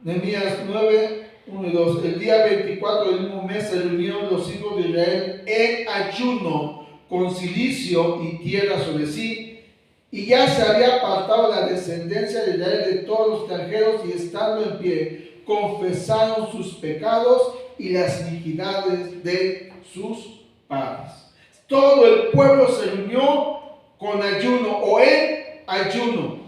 Nehemías 9, 1 y 2, el día 24 del mismo mes se reunieron los hijos de Israel en ayuno, con cilicio y tierra sobre sí, y ya se había apartado la descendencia de Israel de todos los extranjeros, y estando en pie, confesaron sus pecados y las iniquidades de sus padres. Todo el pueblo se reunió con ayuno o en ayuno.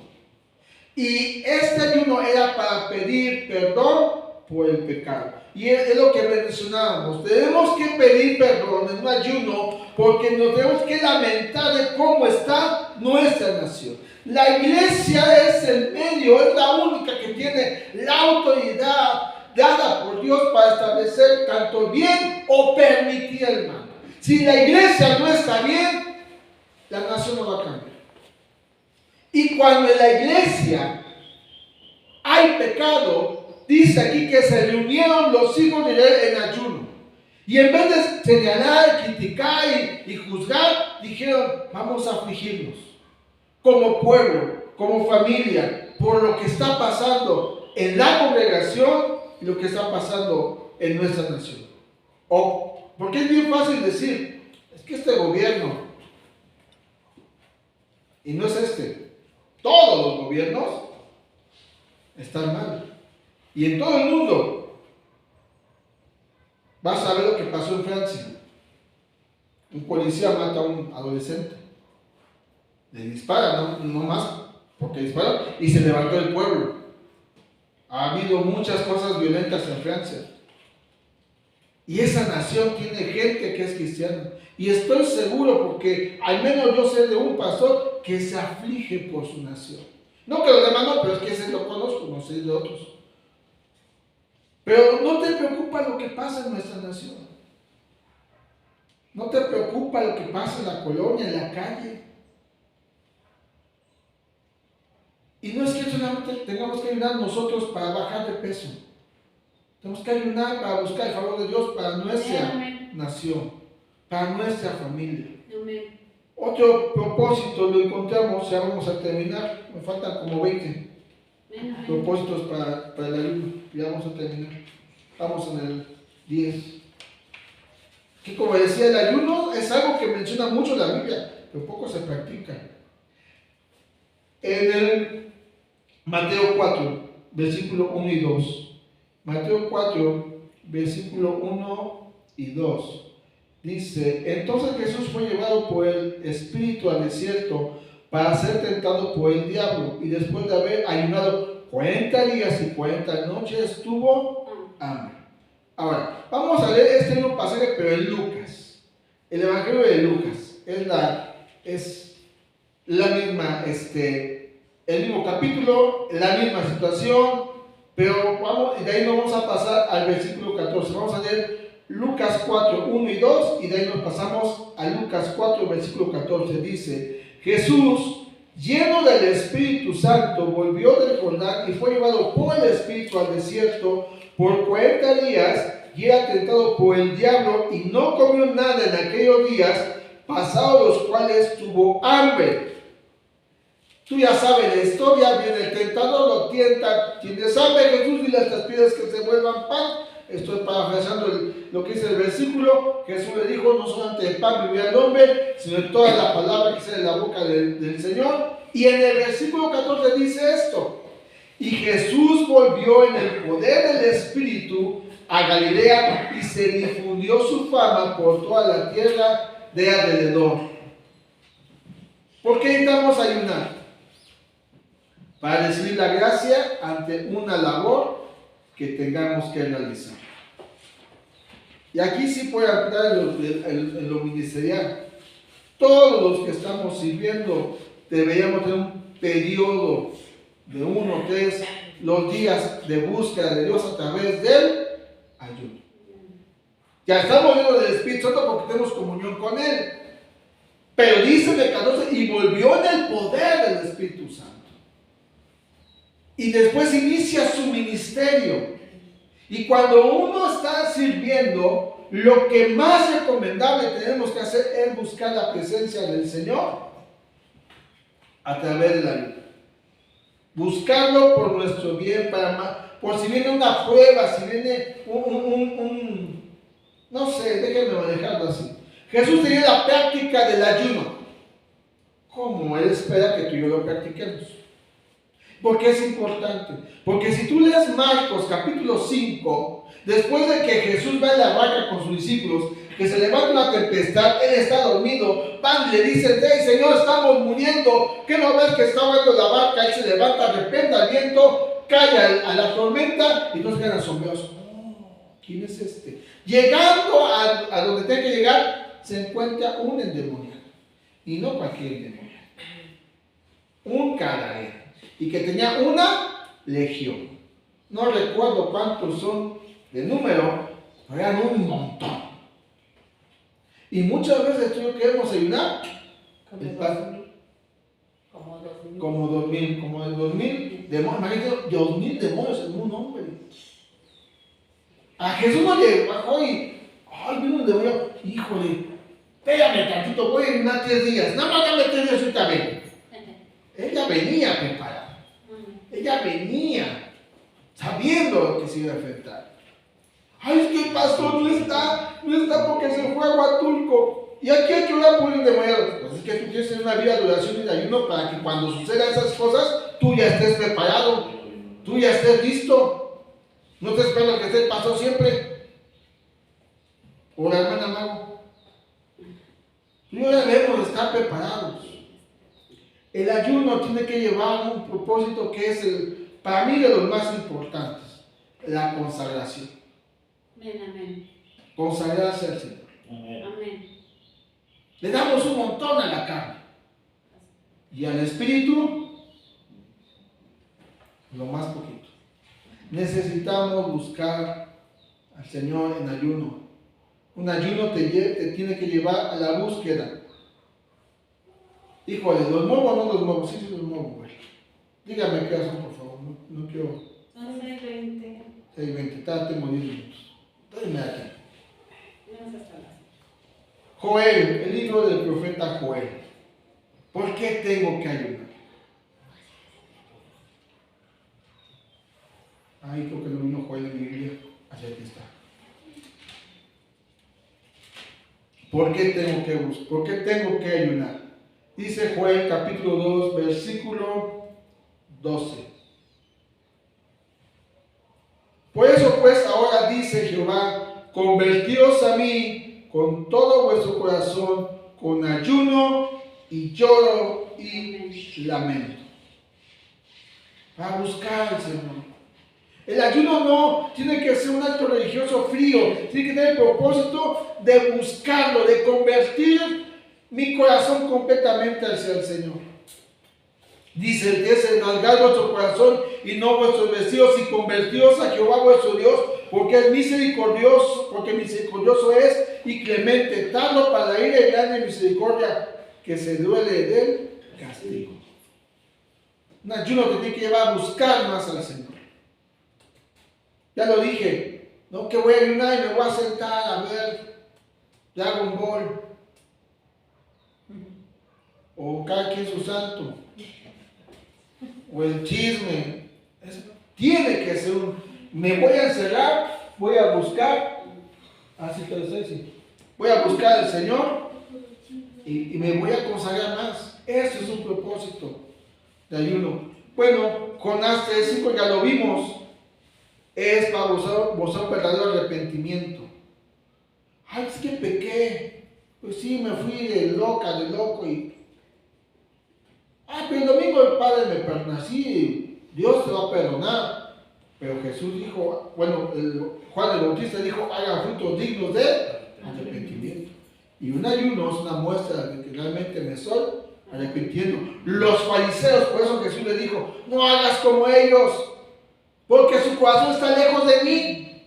Y este ayuno era para pedir perdón por el pecado. Y es lo que mencionábamos. Tenemos que pedir perdón en un ayuno porque nos tenemos que lamentar de cómo está nuestra nación. La iglesia es el medio, es la única que tiene la autoridad dada por Dios para establecer tanto bien o permitir el mal. Si la iglesia no está bien, la nación no va a cambiar. Y cuando en la iglesia hay pecado, dice aquí que se reunieron los hijos de Israel en ayuno. Y en vez de señalar, criticar y juzgar, dijeron, vamos a afligirnos como pueblo, como familia, por lo que está pasando en la congregación y lo que está pasando en nuestra nación. Porque es bien fácil decir, es que este gobierno, y no es todos los gobiernos están mal. Y en todo el mundo. Vas a ver lo que pasó en Francia. Un policía mata a un adolescente. Le dispara, no más, porque dispara, y se levantó el pueblo. Ha habido muchas cosas violentas en Francia. Y esa nación tiene gente que es cristiana. Y estoy seguro, porque al menos yo sé de un pastor que se aflige por su nación. No que los demás no, pero es que ese lo conozco, no sé de otros. Pero no te preocupa lo que pasa en nuestra nación. No te preocupa lo que pasa en la colonia, en la calle. Y no es que solamente tengamos que ayudar nosotros para bajar de peso. Tenemos que ayudar para buscar el favor de Dios para nuestra nación, para nuestra familia. Amén. Otro propósito lo encontramos, ya vamos a terminar, me faltan como 20 propósitos para el ayuno, ya vamos a terminar. Estamos en el 10. Que como decía, el ayuno es algo que menciona mucho la Biblia, pero poco se practica. En el Mateo 4, versículo 1 y 2. Mateo 4, versículo 1 y 2. Dice, entonces Jesús fue llevado por el Espíritu al desierto para ser tentado por el diablo, y después de haber ayunado 40 días y 40 noches tuvo hambre. Ahora, vamos a leer este mismo pasaje, pero en Lucas, el Evangelio de Lucas. es la misma, el mismo capítulo, la misma situación, pero de ahí nos vamos a pasar al versículo 14. Vamos a leer Lucas 4, 1 y 2, y de ahí nos pasamos a Lucas 4, versículo 14. Dice: Jesús, lleno del Espíritu Santo, volvió del Jordán y fue llevado por el Espíritu al desierto por 40 días, y era tentado por el diablo, y no comió nada en aquellos días, pasados los cuales tuvo hambre. Tú ya sabes la historia, viene el tentador, lo tienta, tienes hambre, Jesús, y estas piedras que se vuelvan pan. Estoy parafraseando lo que dice el versículo. Jesús le dijo: no solamente de pan vivirá el hombre, sino de toda la palabra que sale de la boca del Señor. Y en el versículo 14 dice esto: y Jesús volvió en el poder del Espíritu a Galilea, y se difundió su fama por toda la tierra de alrededor. ¿Por qué necesitamos ayunar? Para recibir la gracia ante una labor que tengamos que realizar. Y aquí sí puede entrar en lo ministerial. Todos los que estamos sirviendo deberíamos tener un periodo de 1 o 3 los días de búsqueda de Dios a través del ayuno. Ya estamos llenos del Espíritu Santo porque tenemos comunión con Él. Pero dice en el 14: y volvió en el poder del Espíritu Santo. Y después inicia su ministerio. Y cuando uno está sirviendo, lo que más recomendable tenemos que hacer es buscar la presencia del Señor a través de la ayuda. Buscarlo por nuestro bien, por si viene una prueba, si viene no sé, déjenme manejarlo así. Jesús tenía la práctica del ayuno, como Él espera que tú y yo lo practiquemos. Porque es importante. Porque si tú lees Marcos capítulo 5, después de que Jesús va en la barca con sus discípulos, que se levanta una tempestad, Él está dormido, van y le dicen: hey Señor, estamos muriendo, ¿qué no ves que está ahogando la barca? Él se levanta, reprenda el viento, calla a la tormenta, y todos quedan asombrados. ¿Quién es este? Llegando a donde tiene que llegar, se encuentra un endemoniado. Y no cualquier endemoniado, un cadáver. Y que tenía una legión. No recuerdo cuántos son de número, pero eran un montón. Y muchas veces tú y yo queremos ayunar. Como 2000 demonios. Imagínate, 2000 demonios en un hombre. A Jesús no le bajó y, vino un demonio. Híjole, espérame tantito, voy a ayunar 3 días. Nada más dame 3 días ahorita vengo. Ella venía preparada. Ella venía sabiendo lo que se iba a enfrentar. Ay, es que el pastor no está porque se fue a Huatulco. Y aquí hay que orar por el endemoniado. Pues es que tú quieres tener una vida de oración y de ayuno para que cuando sucedan esas cosas, tú ya estés preparado, tú ya estés listo. No te esperes que esté el pastor siempre. O la hermana Mago. Tú ya debemos estar preparados. El ayuno tiene que llevar un propósito que es para mí de los más importantes: la consagración. Amén. Consagrarse al Señor. Amén. Le damos un montón a la carne y al espíritu lo más poquito. Necesitamos buscar al Señor en ayuno. Un ayuno te tiene que llevar a la búsqueda. Híjole, ¿los muevo o no los muevo? Sí, los muevo, güey. Dígame qué hacen, por favor. No quiero. Son 6:20. 6:20, tengo 10 minutos. Dame aquí. Joel, el libro del profeta Joel. ¿Por qué tengo que ayunar? Ay, creo que no vino Joel en mi Biblia. Así aquí está. ¿Por qué tengo que ayunar? Dice Joel capítulo 2, versículo 12. Por eso pues ahora dice Jehová: convertíos a mí con todo vuestro corazón, con ayuno y lloro y lamento. Para buscar al Señor. El ayuno no tiene que ser un acto religioso frío, tiene que tener el propósito de buscarlo, de convertir mi corazón completamente hacia el Señor. Dice el 10, enalgad vuestro corazón y no vuestros vestidos, y convertíos a Jehová vuestro Dios, porque es misericordioso, porque misericordioso es y clemente, tardo para la ira y grande misericordia, que se duele del castigo. Un ayuno que tiene que llevar a buscar más al Señor. Ya lo dije, no que voy a ayunar y me voy a sentar a ver Dragon Ball o cada quien su santo o el chisme. Tiene que ser me voy a encerrar, voy a buscar, así que sí, voy a buscar al Señor y me voy a consagrar más. Eso es un propósito de ayuno. Bueno, Jonás 3:5 ya lo vimos, es para mostrar un verdadero arrepentimiento. Ay, es que pequé, pues sí, me fui de loca, de loco y pero el domingo el Padre me perdona, sí, Dios te va a perdonar. Pero Jesús dijo, bueno, Juan el Bautista dijo, hagan frutos dignos de arrepentimiento. Y un ayuno es una muestra de que realmente me estoy arrepintiendo. Los fariseos, por eso Jesús les dijo, no hagas como ellos, porque su corazón está lejos de mí.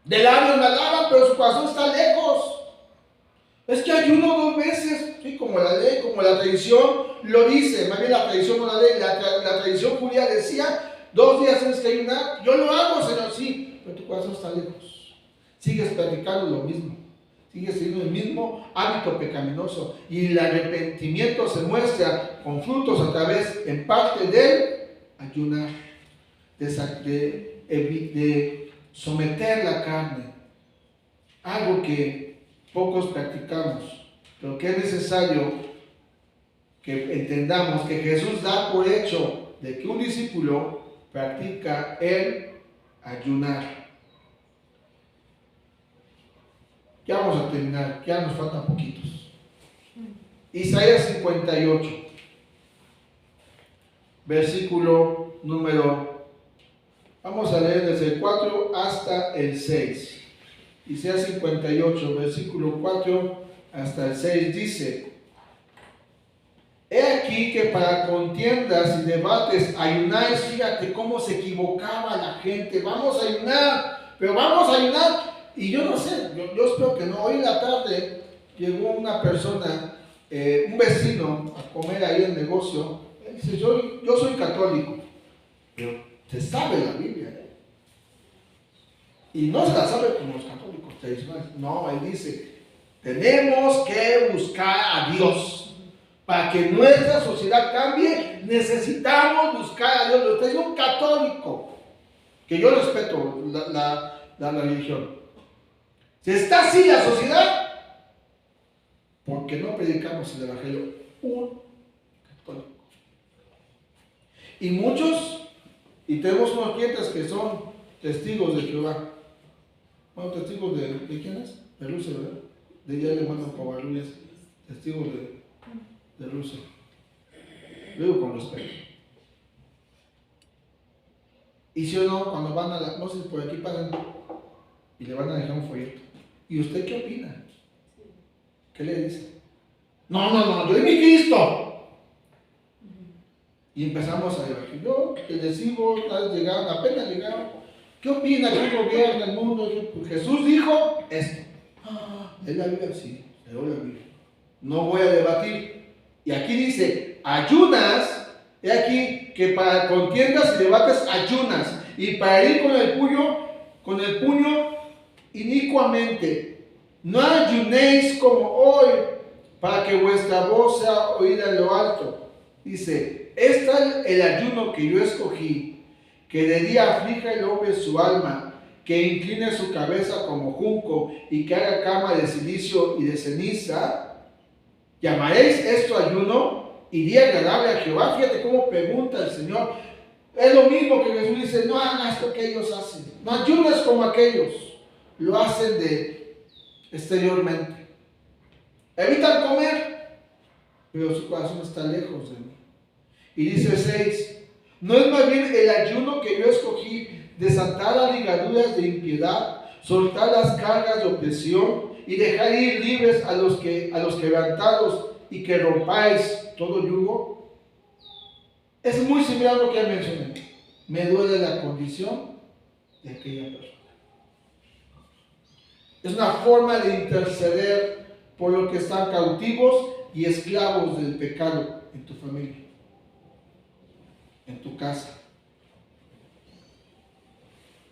De labios me alaban, pero su corazón está lejos. Es que ayuno 2 veces, sí, como la ley, como la tradición lo dice, más bien la tradición no la ley, la tradición judía decía, 2 días tienes que ayunar. Yo lo hago, Señor, sí, pero tu corazón está lejos. Sigues practicando lo mismo, sigues teniendo el mismo hábito pecaminoso, y el arrepentimiento se muestra con frutos a través, en parte, del ayunar, de someter la carne, algo que pocos practicamos, pero que es necesario que entendamos que Jesús da por hecho de que un discípulo practica el ayunar. Ya vamos a terminar, ya nos faltan poquitos. Isaías 58, versículo número, vamos a leer desde el 4 hasta el 6. Isaías 58, versículo 4 hasta el 6 dice: He aquí que para contiendas y debates ayunáis. Fíjate cómo se equivocaba la gente. Vamos a ayunar, pero vamos a ayunar. Y yo no sé, yo espero que no. Hoy en la tarde llegó una persona, un vecino, a comer ahí en el negocio. Él dice, yo soy católico, pero se sabe la Biblia, ¿eh? Y no se la sabe como los católicos tradicionales. No, él dice, tenemos que buscar a Dios. Para que nuestra sociedad cambie, necesitamos buscar a Dios. Usted es un católico, que yo respeto la religión. Si está así la sociedad, ¿por qué no predicamos el evangelio? Un católico. Y muchos, y tenemos unos clientes que son testigos de Jehová. Bueno, testigos de ¿quién es? De Rusia, ¿verdad? De allá le mandan Covarrubias, testigos de Rusia. Lo digo con respeto. Y si o no, cuando van a no sé, por aquí pasan y le van a dejar un folleto. ¿Y usted qué opina? ¿Qué le dice? No, yo y mi Cristo. Y empezamos a debatir. Yo les recibo, apenas llegaron. ¿Qué opina? ¿Qué gobierna el mundo? Pues Jesús dijo esto. ¿Es la Biblia? Sí, leo la Biblia. No voy a debatir. Y aquí dice, ayunas, he aquí que para contiendas y debates ayunas, y para ir con el puño inicuamente. No ayunéis como hoy, para que vuestra voz sea oída en lo alto. Dice, este es el ayuno que yo escogí, que de día aflija el hombre su alma, que incline su cabeza como junco, y que haga cama de silicio y de ceniza. ¿Llamaréis esto ayuno? ¿Y día agradable a Jehová? Fíjate cómo pregunta el Señor. Es lo mismo que Jesús dice, no hagan esto que ellos hacen. No ayunes como aquellos. Lo hacen exteriormente. Evitan comer, pero su corazón está lejos de mí. Y dice 6, ¿no es más bien el ayuno que yo escogí, desatar las ligaduras de impiedad, soltar las cargas de opresión, y dejar ir libres a los quebrantados y que rompáis todo yugo? Es muy similar a lo que mencioné. Me duele la condición de aquella persona. Es una forma de interceder por los que están cautivos y esclavos del pecado en tu familia, en tu casa.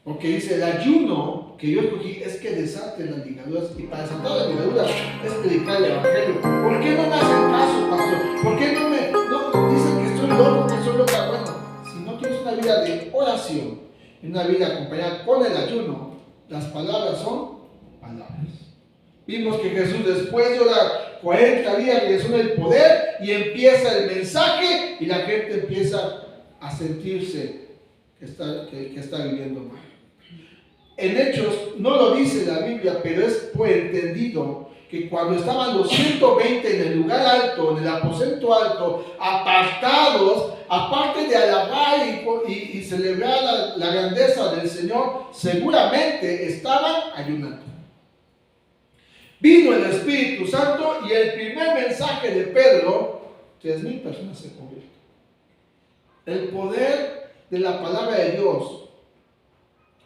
Porque dice, el ayuno que yo escogí es que desate las ligaduras, y para desatar las ligaduras es predicar el evangelio. ¿Por qué no me hacen caso, pastor? ¿Por qué no dicen que estoy loco, que soy loca? Bueno, si no tienes una vida de oración y una vida acompañada con el ayuno, las palabras son palabras. Vimos que Jesús, después de orar 40 días, regresó en el poder y empieza el mensaje y la gente empieza a sentirse que está viviendo mal. En Hechos no lo dice la Biblia, pero es por entendido que cuando estaban los 120 en el lugar alto, en el aposento alto, apartados, aparte de alabar y celebrar la grandeza del Señor, seguramente estaban ayunando. Vino el Espíritu Santo y el primer mensaje de Pedro, 3,000 personas se convierten. El poder de la palabra de Dios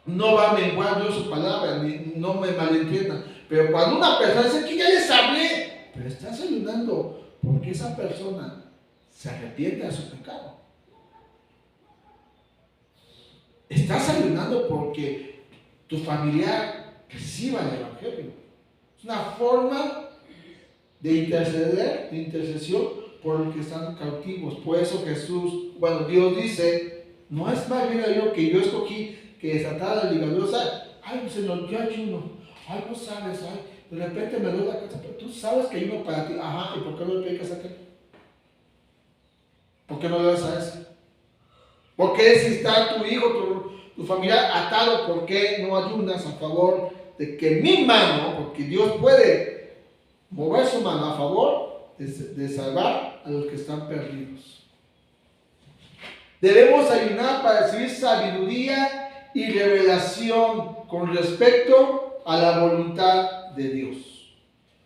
no va a menguar Dios su palabra, no me malentiendan. Pero cuando una persona dice que ya les hablé, pero estás ayunando porque esa persona se arrepiente de su pecado. Estás ayunando porque tu familiar reciba el evangelio. Es una forma de interceder, de intercesión por los que están cautivos. Por eso Dios dice, no es más bien yo que yo escogí que desatar la ligadura. Ay, Señor, yo ayuno. Ay, no sabes, de repente me duele la cabeza, pero tú sabes que ayuno para ti. Ajá, ¿y por qué no le predicas a aquel? ¿Por qué no le das a ese? ¿Por qué si está tu hijo, tu familiar atado, por qué no ayunas a favor de que mi mano, porque Dios puede mover su mano a favor de salvar a los que están perdidos? Debemos ayunar para recibir sabiduría y revelación con respecto a la voluntad de Dios.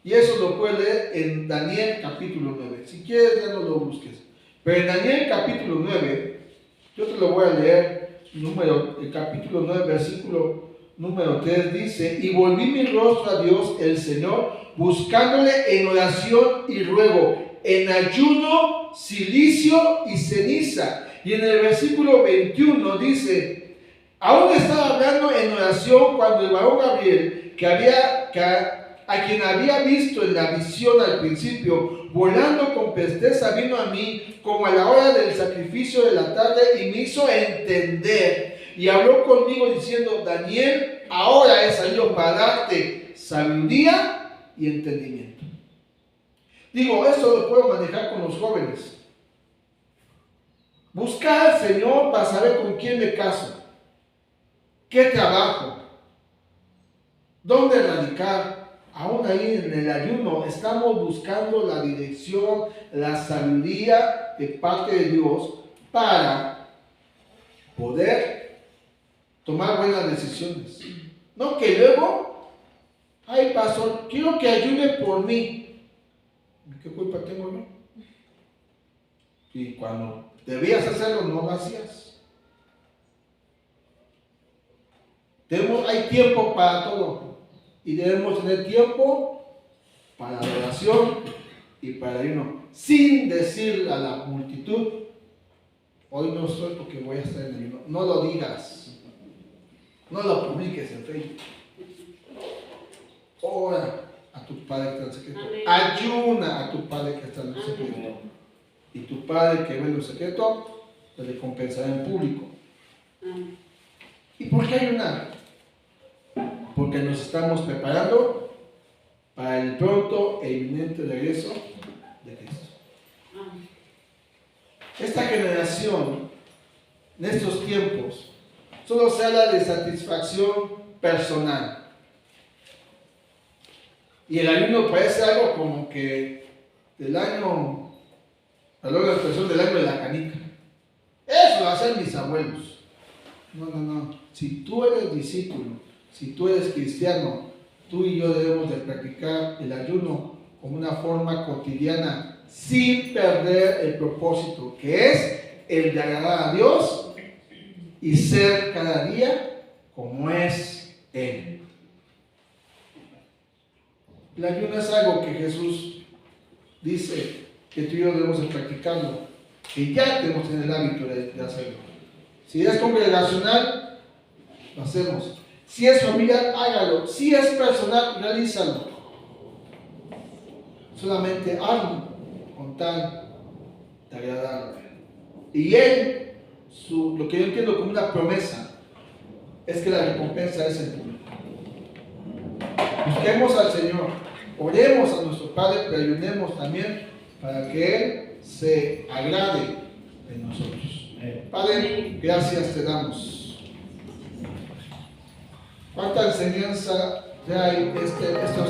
Y eso lo puedes leer en Daniel capítulo 9. Si quieres, ya no lo busques. Pero en Daniel capítulo 9, yo te lo voy a leer, el capítulo 9, versículo número 3 dice: y volví mi rostro a Dios el Señor, buscándole en oración y ruego, en ayuno, cilicio y ceniza. Y en el versículo 21 dice: aún estaba hablando en oración cuando el varón Gabriel, a quien había visto en la visión al principio, volando con presteza, vino a mí como a la hora del sacrificio de la tarde y me hizo entender. Y habló conmigo diciendo: Daniel, ahora he salido para darte sabiduría y entendimiento. Digo, esto lo puedo manejar con los jóvenes. Buscar al Señor para saber con quién me caso, qué trabajo, dónde radicar. Aún ahí en el ayuno estamos buscando la dirección, la sabiduría de parte de Dios para poder tomar buenas decisiones. No que luego, ay pastor, quiero que ayude por mí. ¿Qué culpa tengo yo? Y cuando debías hacerlo, no lo hacías. Hay tiempo para todo. Y debemos tener tiempo para la oración y para el ayuno. Sin decirle a la multitud: hoy no estoy porque voy a estar en ayuno. No lo digas. No lo publiques en Facebook. Ora a tu Padre que está en secreto. Ayuna a tu Padre que está en secreto. Y tu Padre que ve en lo secreto te recompensará en público. ¿Y por qué ayunar? Porque nos estamos preparando para el pronto e inminente regreso de Cristo. Esta generación, en estos tiempos, solo se habla de satisfacción personal. Y el ayuno parece algo como que del año, perdón la expresión, del año de la canica. Eso lo hacen mis abuelos. No. Si tú eres discípulo, si tú eres cristiano, tú y yo debemos de practicar el ayuno como una forma cotidiana sin perder el propósito, que es el de agradar a Dios y ser cada día como es Él. El ayuno es algo que Jesús dice que tú y yo debemos de practicarlo, que ya tenemos en el hábito de hacerlo. Si es congregacional, lo hacemos. Si es familiar, hágalo. Si es personal, realízalo. Solamente hazlo con tal de agradarlo. Y Él, lo que yo entiendo como una promesa, es que la recompensa es el público. Busquemos al Señor, oremos a nuestro Padre, pero ayunemos también para que Él se agrade de nosotros. Padre, gracias te damos. ¿Cuánta enseñanza trae estos